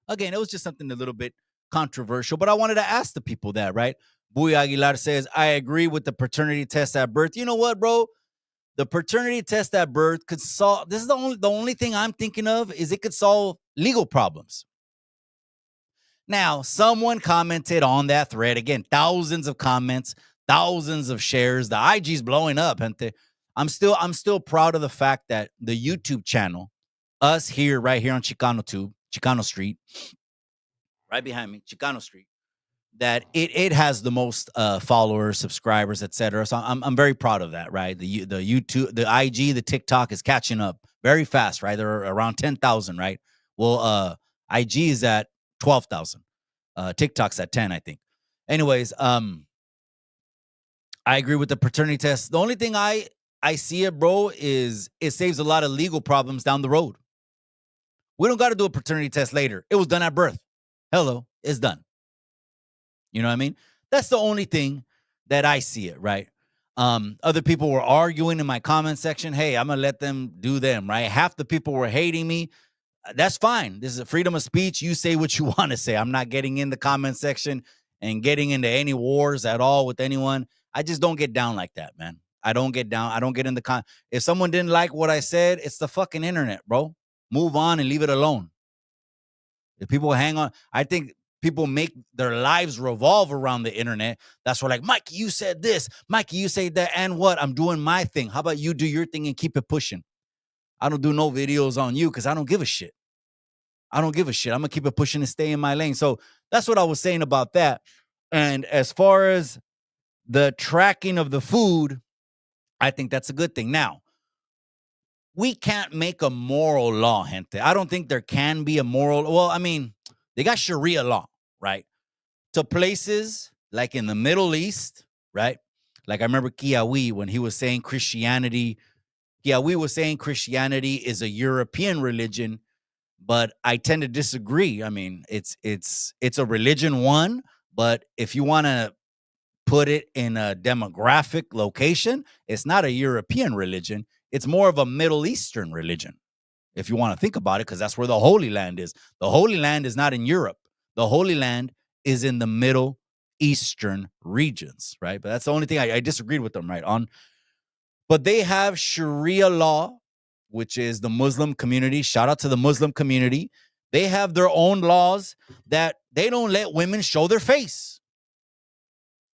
Again, it was just something a little bit controversial, but I wanted to ask the people that, right? Buy Aguilar says, I agree with the paternity test at birth. You know what, bro? The paternity test at birth could solve, this is the only thing I'm thinking of is it could solve legal problems. Now, someone commented on that thread. Again, thousands of comments, thousands of shares. The IG's blowing up, gente. I'm still proud of the fact that the YouTube channel, us here, right here on Chicano Street, right behind me, Chicano Street, that it has the most followers, subscribers, etc. So I'm very proud of that, right? The YouTube, the IG, the TikTok is catching up very fast, right? They're around 10,000, right? Well, IG is at 12,000. TikTok's at 10, I think. Anyways, I agree with the paternity test. The only thing I see it, bro, is it saves a lot of legal problems down the road. We don't got to do a paternity test later. It was done at birth. Hello, it's done. You know what I mean? That's the only thing that I see it, right? Other people were arguing in my comment section. Hey, I'm going to let them do them, right? Half the people were hating me. That's fine. This is a freedom of speech. You say what you want to say. I'm not getting in the comment section and getting into any wars at all with anyone. I just don't get down like that, man. I don't get down. I don't get in the if someone didn't like what I said, it's the fucking internet, bro. Move on and leave it alone. If people hang on, I think people make their lives revolve around the internet. That's why, like, Mikey, you said this. Mikey, you said that. And what? I'm doing my thing. How about you do your thing and keep it pushing? I don't do no videos on you because I don't give a shit. I don't give a shit. I'm going to keep it pushing and stay in my lane. So that's what I was saying about that. And as far as the tracking of the food, I think that's a good thing. Now, we can't make a moral law, gente. I don't think there can be a moral. Well, I mean, they got Sharia law, right? To places like in the Middle East, right? Like I remember Kiawi when he was saying Christianity. Kiawi was saying Christianity is a European religion, but I tend to disagree. I mean, it's a religion, one, but if you want to put it in a demographic location, it's not a European religion. It's more of a Middle Eastern religion, if you want to think about it, because that's where the Holy Land is. The Holy Land is not in Europe. The Holy Land is in the Middle Eastern regions, right? But that's the only thing I disagreed with them, right? But they have Sharia law, which is the Muslim community. Shout out to the Muslim community. They have their own laws that they don't let women show their face.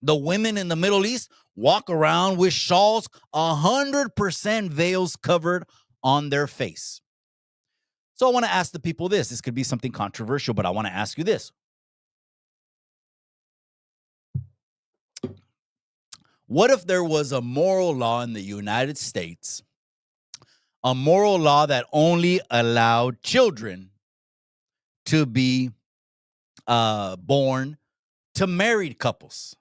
The women in the Middle East walk around with shawls, 100% veils covered on their face. So I want to ask the people this. This could be something controversial, but I want to ask you this. What if there was a moral law in the United States, a moral law that only allowed children to be born to married couples?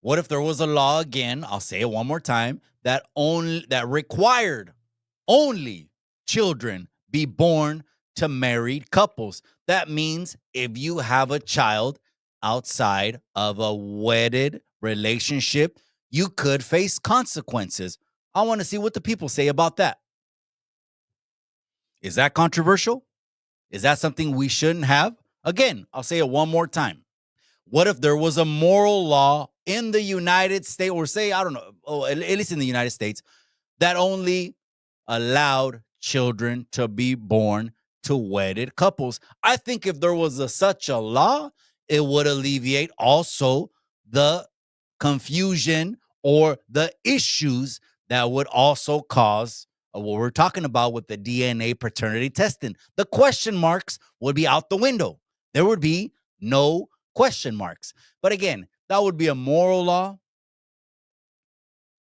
What if there was a law, again, I'll say it one more time, that required only children be born to married couples? That means if you have a child outside of a wedded relationship, you could face consequences. I want to see what the people say about that. Is that controversial? Is that something we shouldn't have? Again, I'll say it one more time. What if there was a moral law in the United States, or say, I don't know, at least in the United States, that only allowed children to be born to wedded couples? I think if there was such a law, it would alleviate also the confusion or the issues that would also cause what we're talking about with the DNA paternity testing. The question marks would be out the window. There would be no question marks. But again, that would be a moral law.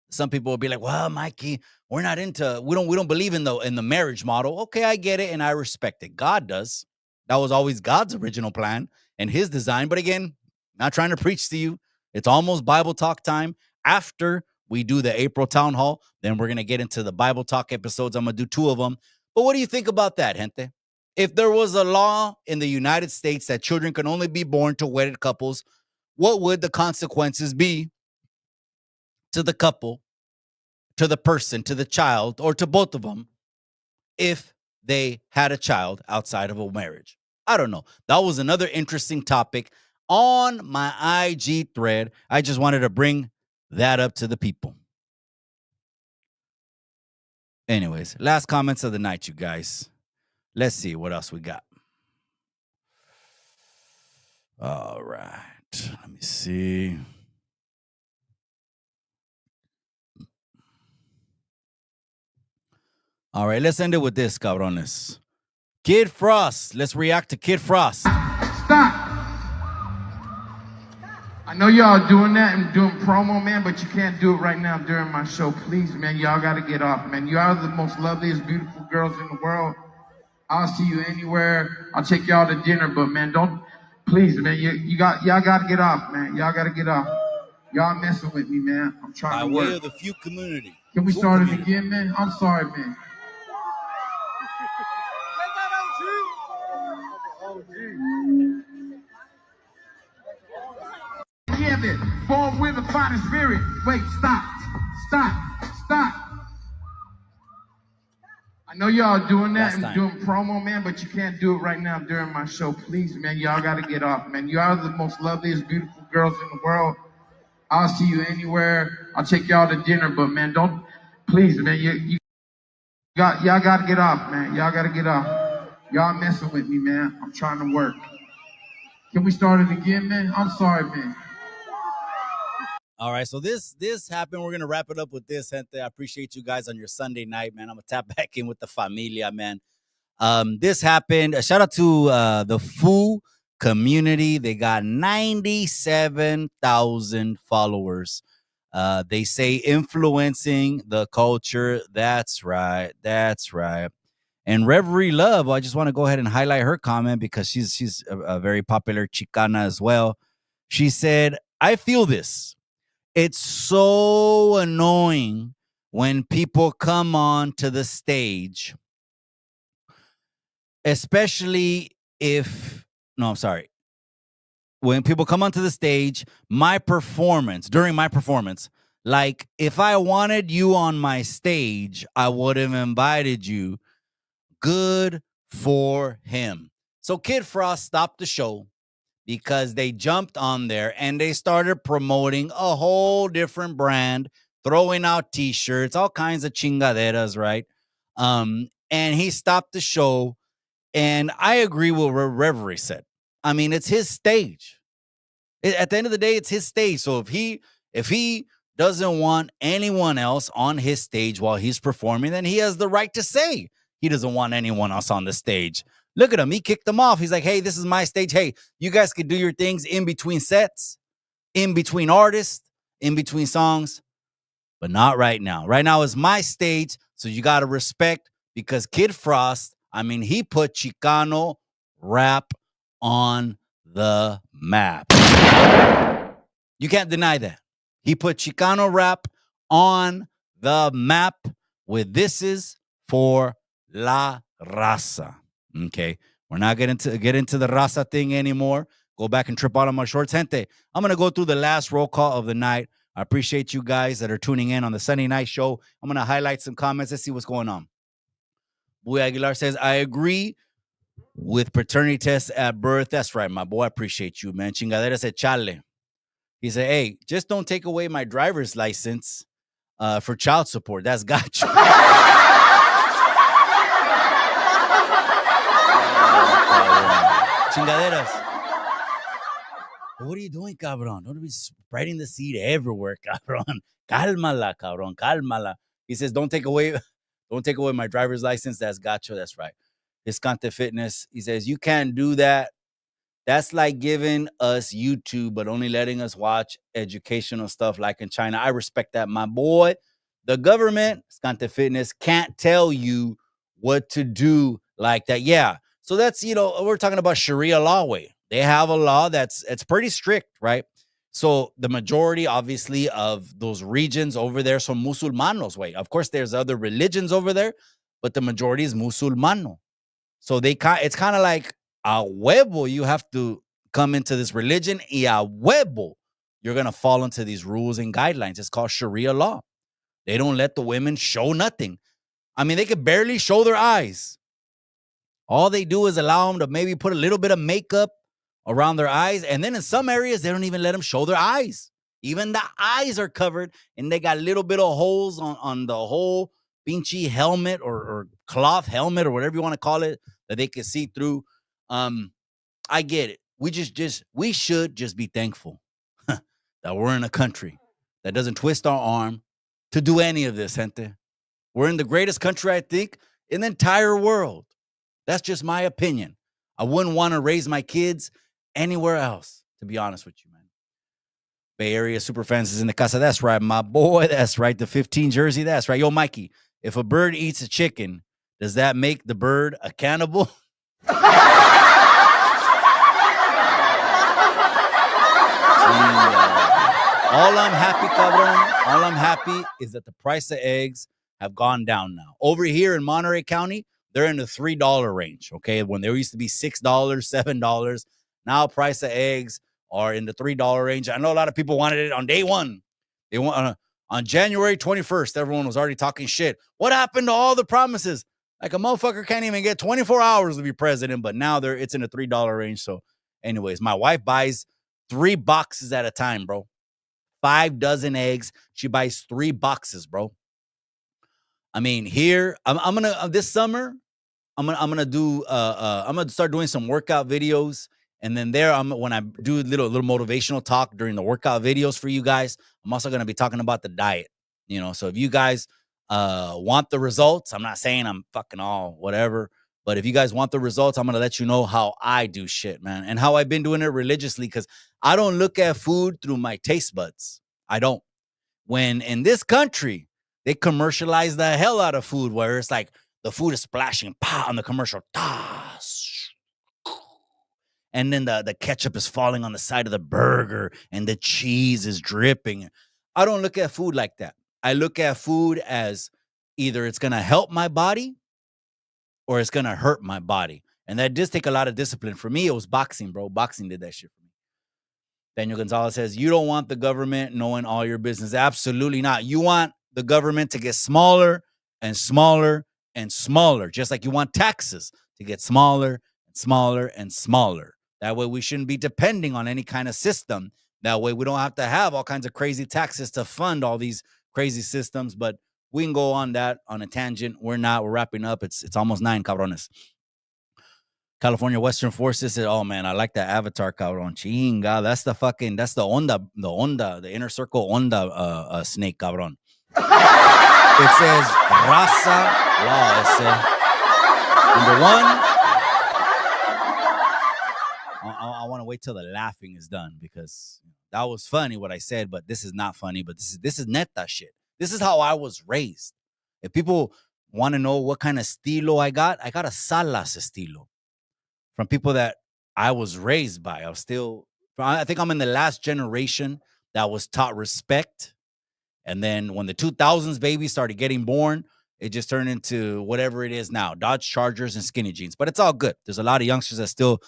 Some people would be like, well, Mikey, we don't believe in the marriage model. Okay, I get it and I respect it. God does. That was always God's original plan and his design. But again, not trying to preach to you. It's almost Bible talk time. After we do the April town hall. Then we're going to get into the Bible talk episodes. I'm going to do 2 of them. But what do you think about that, gente? If there was a law in the United States that children can only be born to wedded couples, what would the consequences be to the couple, to the person, to the child, or to both of them if they had a child outside of a marriage? I don't know. That was another interesting topic on my IG thread. I just wanted to bring that up to the people. Anyways, last comments of the night, you guys. Let's see what else we got. All right. Let me see. All right, let's end it with this, cabrones. Kid Frost. Let's react to Kid Frost. Stop. I know y'all doing that and doing promo, man, but you can't do it right now during my show. Please, man, y'all got to get off, man. You are the most loveliest, beautiful girls in the world. I'll see you anywhere. I'll take y'all to dinner, but, man, don't, please, man, y'all got to get off, man. Y'all got to get off. Y'all messing with me, man. I'm trying to work. By way of the few community. Can we start it again, man? I'm sorry, man. Kevin, born with a fighting spirit. Wait, stop. I know y'all doing that and doing promo, man, but you can't do it right now during my show. Please, man, y'all got to get off, man. You are the most loveliest, beautiful girls in the world. I'll see you anywhere. I'll take y'all to dinner, but, man, don't, please, man, y'all got to get off, man. Y'all got to get off. Y'all messing with me, man. I'm trying to work. Can we start it again, man? I'm sorry, man. All right, so this happened. We're going to wrap it up with this, gente. I appreciate you guys on your Sunday night, man. I'm going to tap back in with the familia, man. This happened. A shout out to the Foo community. They got 97,000 followers. They say influencing the culture. That's right. And Reverie Love, I just want to go ahead and highlight her comment because she's a very popular Chicana as well. She said, I feel this. It's so annoying when people come on to the stage, especially when people come onto the stage, during my performance, like if I wanted you on my stage, I would have invited you. Good for him. So Kid Frost stopped the show because they jumped on there and they started promoting a whole different brand, throwing out T-shirts, all kinds of chingaderas, right? And he stopped the show, and I agree with what Reverie said. I mean, it's his stage. At the end of the day, it's his stage. So if he doesn't want anyone else on his stage while he's performing, then he has the right to say he doesn't want anyone else on the stage. Look at him. He kicked them off. He's like, hey, this is my stage. Hey, you guys could do your things in between sets, in between artists, in between songs, but not right now. Right now is my stage, so you got to respect, because Kid Frost, I mean, he put Chicano rap on the map. You can't deny that. He put Chicano rap on the map with This Is For La Raza. Okay, we're not getting to get into the raza thing anymore. Go back and trip out on my shorts, gente. I'm gonna go through the last roll call of the night. I appreciate you guys that are tuning in on the Sunday night show. I'm gonna highlight some comments. Let's see what's going on. Boy Aguilar says, I agree with paternity tests at birth. That's right, my boy. I appreciate you, man. Chingadera said, chale. He said, hey, just don't take away my driver's license for child support. That's got you. Chingaderas. What are you doing, cabron? Don't be spreading the seed everywhere, cabron. Cálmala, cabron. Cálmala. He says, don't take away my driver's license. That's gacho. That's right. Escante Fitness. He says, you can't do that. That's like giving us YouTube, but only letting us watch educational stuff like in China. I respect that, my boy. The government, Escante Fitness, can't tell you what to do like that. Yeah. So that's, we're talking about Sharia law way. They have a law that's pretty strict, right? So the majority, obviously, of those regions over there son musulmanos, way. Of course, there's other religions over there, but the majority is musulmano. So it's kind of like a huevo, you have to come into this religion, y a huevo, you're going to fall into these rules and guidelines. It's called Sharia law. They don't let the women show nothing. I mean, they could barely show their eyes. All they do is allow them to maybe put a little bit of makeup around their eyes. And then in some areas, they don't even let them show their eyes. Even the eyes are covered, and they got little bit of holes on the whole pinchy helmet or cloth helmet or whatever you want to call it that they can see through. I get it. We should just be thankful that we're in a country that doesn't twist our arm to do any of this, gente. We're in the greatest country, I think, in the entire world. That's just my opinion. I wouldn't want to raise my kids anywhere else, to be honest with you, man. Bay Area Superfans is in the casa. That's right, my boy. That's right. The 15 jersey. That's right. Yo, Mikey, if a bird eats a chicken, does that make the bird a cannibal? All I'm happy, cabron, all I'm happy is that the price of eggs have gone down now. Over here in Monterey County, they're in the $3 range, okay? When there used to be $6, $7, now price of eggs are in the $3 range. I know a lot of people wanted it on day one. They want on January 21st, everyone was already talking shit. What happened to all the promises? Like a motherfucker can't even get 24 hours to be president, but now it's in the $3 range. So anyways, my wife buys 3 boxes at a time, bro. 5 dozen eggs. She buys 3 boxes, bro. I mean, here I'm gonna this summer, I'm gonna start doing some workout videos, and then when I do little motivational talk during the workout videos for you guys, I'm also gonna be talking about the diet. So if you guys want the results, I'm not saying I'm fucking all whatever, but if you guys want the results, I'm gonna let you know how I do shit, man, and how I've been doing it religiously, because I don't look at food through my taste buds. I don't. When in this country, they commercialize the hell out of food, where it's like the food is splashing on the commercial. And then the ketchup is falling on the side of the burger and the cheese is dripping. I don't look at food like that. I look at food as either it's going to help my body or it's going to hurt my body. And that does take a lot of discipline. For me, it was boxing, bro. Boxing did that shit for me. Daniel Gonzalez says, you don't want the government knowing all your business. Absolutely not. You want the government to get smaller and smaller and smaller, just like you want taxes to get smaller and smaller and smaller. That way we shouldn't be depending on any kind of system. That way we don't have to have all kinds of crazy taxes to fund all these crazy systems. But we can go on that on a tangent. We're wrapping up. It's almost 9, cabrones. California Western Forces said, oh man, I like that avatar, cabron. Chinga, that's the onda, the inner circle onda snake, cabron. It says Raza Law. Number 1, I want to wait till the laughing is done, because that was funny what I said, but this is not funny. But this is neta shit. This is how I was raised. If people want to know what kind of estilo I got a Salas estilo from people that I was raised by. I think I'm in the last generation that was taught respect. And then when the 2000s babies started getting born, it just turned into whatever it is now, Dodge Chargers and skinny jeans. But it's all good. There's a lot of youngsters that still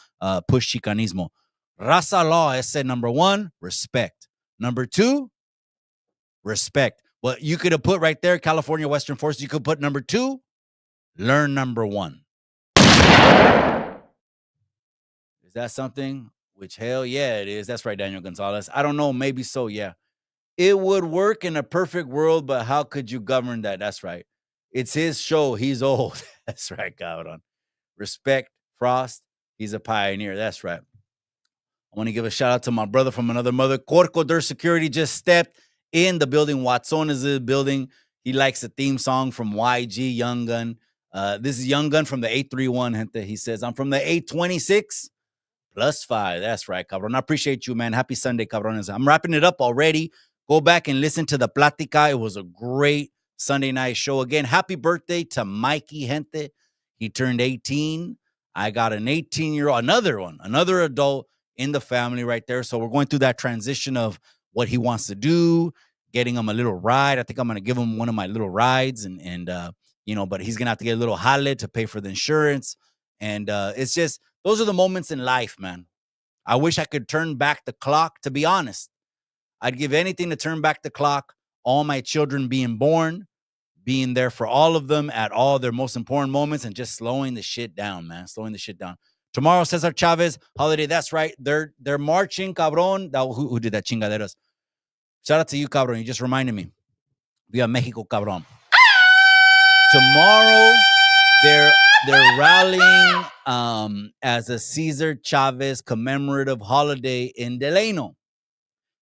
push Chicanismo. Raza Law said, number 1, respect. Number 2, respect. Well, you could have put right there, California Western Forces. You could put number 2, learn number 1. Is that something? Which, hell yeah, it is. That's right, Daniel Gonzalez. I don't know. Maybe so, yeah. It would work in a perfect world, but how could you govern that? That's right. It's his show. He's old. That's right, Cabron. Respect Frost. He's a pioneer. That's right. I want to give a shout out to my brother from another mother. Corco Dirt Security just stepped in the building. Watson is in the building. He likes the theme song from YG, Young Gun. This is Young Gun from the 831. Gente. He says, I'm from the 826 +5. That's right, cabron. I appreciate you, man. Happy Sunday, cabrones. I'm wrapping it up already. Go back and listen to the Platica. It was a great Sunday night show. Again, happy birthday to Mikey, gente. He turned 18. I got an 18-year-old, another adult. in the family right there. So we're going through that transition of what he wants to do, getting him a little ride. I think I'm going to give him one of my little rides and but he's going to have to get a little jale to pay for the insurance. And it's just, those are the moments in life, man. I wish I could turn back the clock, to be honest. I'd give anything to turn back the clock. All my children being born, being there for all of them at all their most important moments, and just slowing the shit down, man. Slowing the shit down. Tomorrow, Cesar Chavez holiday. That's right. They're marching, cabron. Who did that, chingaderas? Shout out to you, cabron. You just reminded me. Viva Mexico, cabron. Tomorrow, they're rallying as a Cesar Chavez commemorative holiday in Delano.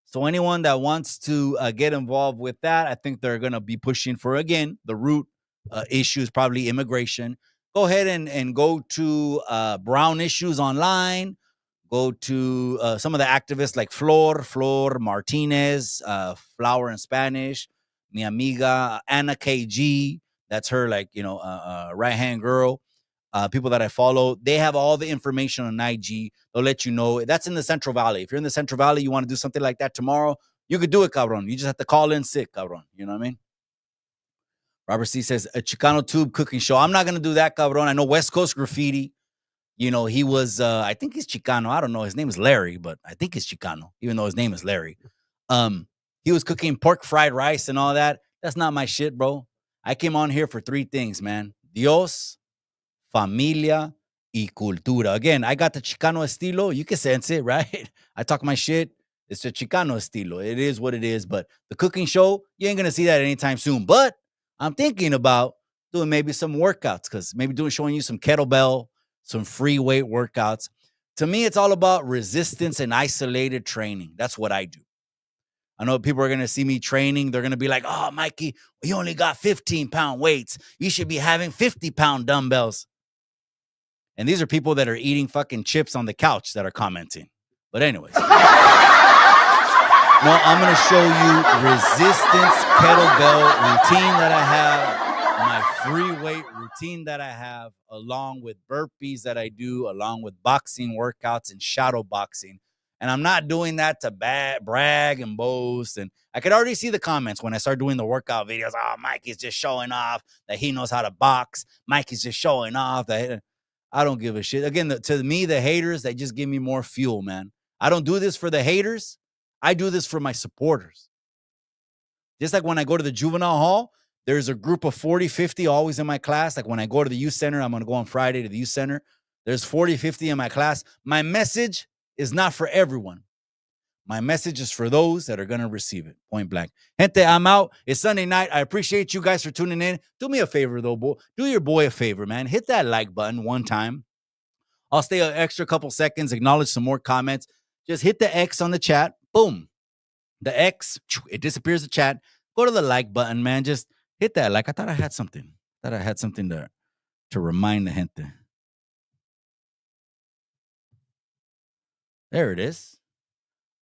So anyone that wants to get involved with that, I think they're going to be pushing for, again, the root issue is probably immigration. Go ahead and go to Brown Issues online. Go to some of the activists like Flor Martinez, Flower in Spanish, mi amiga, Ana KG. That's her, right-hand girl. People that I follow, they have all the information on IG. They'll let you know. That's in the Central Valley. If you're in the Central Valley, you want to do something like that tomorrow, you could do it, cabron. You just have to call in sick, cabron. You know what I mean? Robert C says, a Chicano Tube cooking show. I'm not going to do that, cabron. I know West Coast Graffiti. He was, I think he's Chicano. I don't know. His name is Larry, but I think he's Chicano, even though his name is Larry. He was cooking pork fried rice and all that. That's not my shit, bro. I came on here for 3 things, man. Dios, familia, y cultura. Again, I got the Chicano estilo. You can sense it, right? I talk my shit. It's the Chicano estilo. It is what it is. But the cooking show, you ain't going to see that anytime soon. But I'm thinking about doing maybe some workouts, because maybe showing you some kettlebell, some free weight workouts. To me, it's all about resistance and isolated training. That's what I do. I know people are going to see me training. They're going to be like, oh, Mikey, you only got 15-pound weights. You should be having 50-pound dumbbells. And these are people that are eating fucking chips on the couch that are commenting. But anyways. No, I'm going to show you resistance kettlebell routine that I have, my free weight routine that I have, along with burpees that I do, along with boxing workouts and shadow boxing. And I'm not doing that to brag and boast. And I could already see the comments when I start doing the workout videos. Oh, Mikey's just showing off that he knows how to box. Mikey's just showing off that. I don't give a shit. Again, to me, the haters, they just give me more fuel, man. I don't do this for the haters. I do this for my supporters. Just like when I go to the juvenile hall, there's a group of 40, 50 always in my class. Like when I go to the youth center, I'm going to go on Friday to the youth center. There's 40, 50 in my class. My message is not for everyone. My message is for those that are going to receive it. Point blank. Gente, I'm out. It's Sunday night. I appreciate you guys for tuning in. Do me a favor, though, boy. Do your boy a favor, man. Hit that like button one time. I'll stay an extra couple seconds, acknowledge some more comments. Just hit the X on the chat. Boom. The X, it disappears the chat. Go to the like button, man. Just hit that like. I thought I had something. To remind the gente. There it is.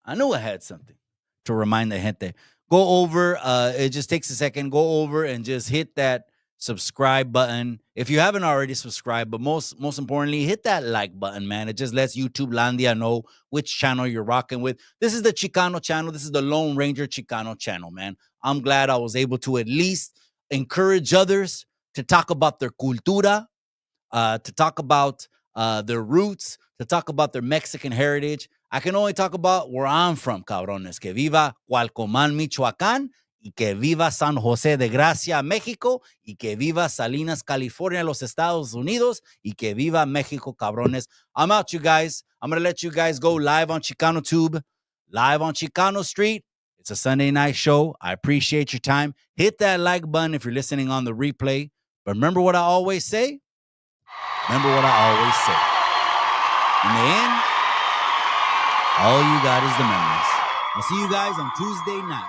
I knew I had something to remind the gente. Go over. It just takes a second. Go over and just hit that subscribe button if you haven't already subscribed. But most importantly, hit that like button, man. It just lets YouTube Landia know which channel you're rocking with. This is the Chicano channel. This is the Lone Ranger Chicano channel, man. I'm glad I was able to at least encourage others to talk about their cultura, to talk about their roots, to talk about their Mexican heritage. I can only talk about where I'm from, cabrones. Que viva Cualcomán, Michoacán, y que viva San José de Gracia, México, y que viva Salinas, California, los Estados Unidos, y que viva México, cabrones. I'm out, you guys. I'm going to let you guys go live on Chicano Tube, live on Chicano Street. It's a Sunday night show. I appreciate your time. Hit that like button if you're listening on the replay. But remember what I always say? Remember what I always say. In the end, all you got is the memories. I'll see you guys on Tuesday night.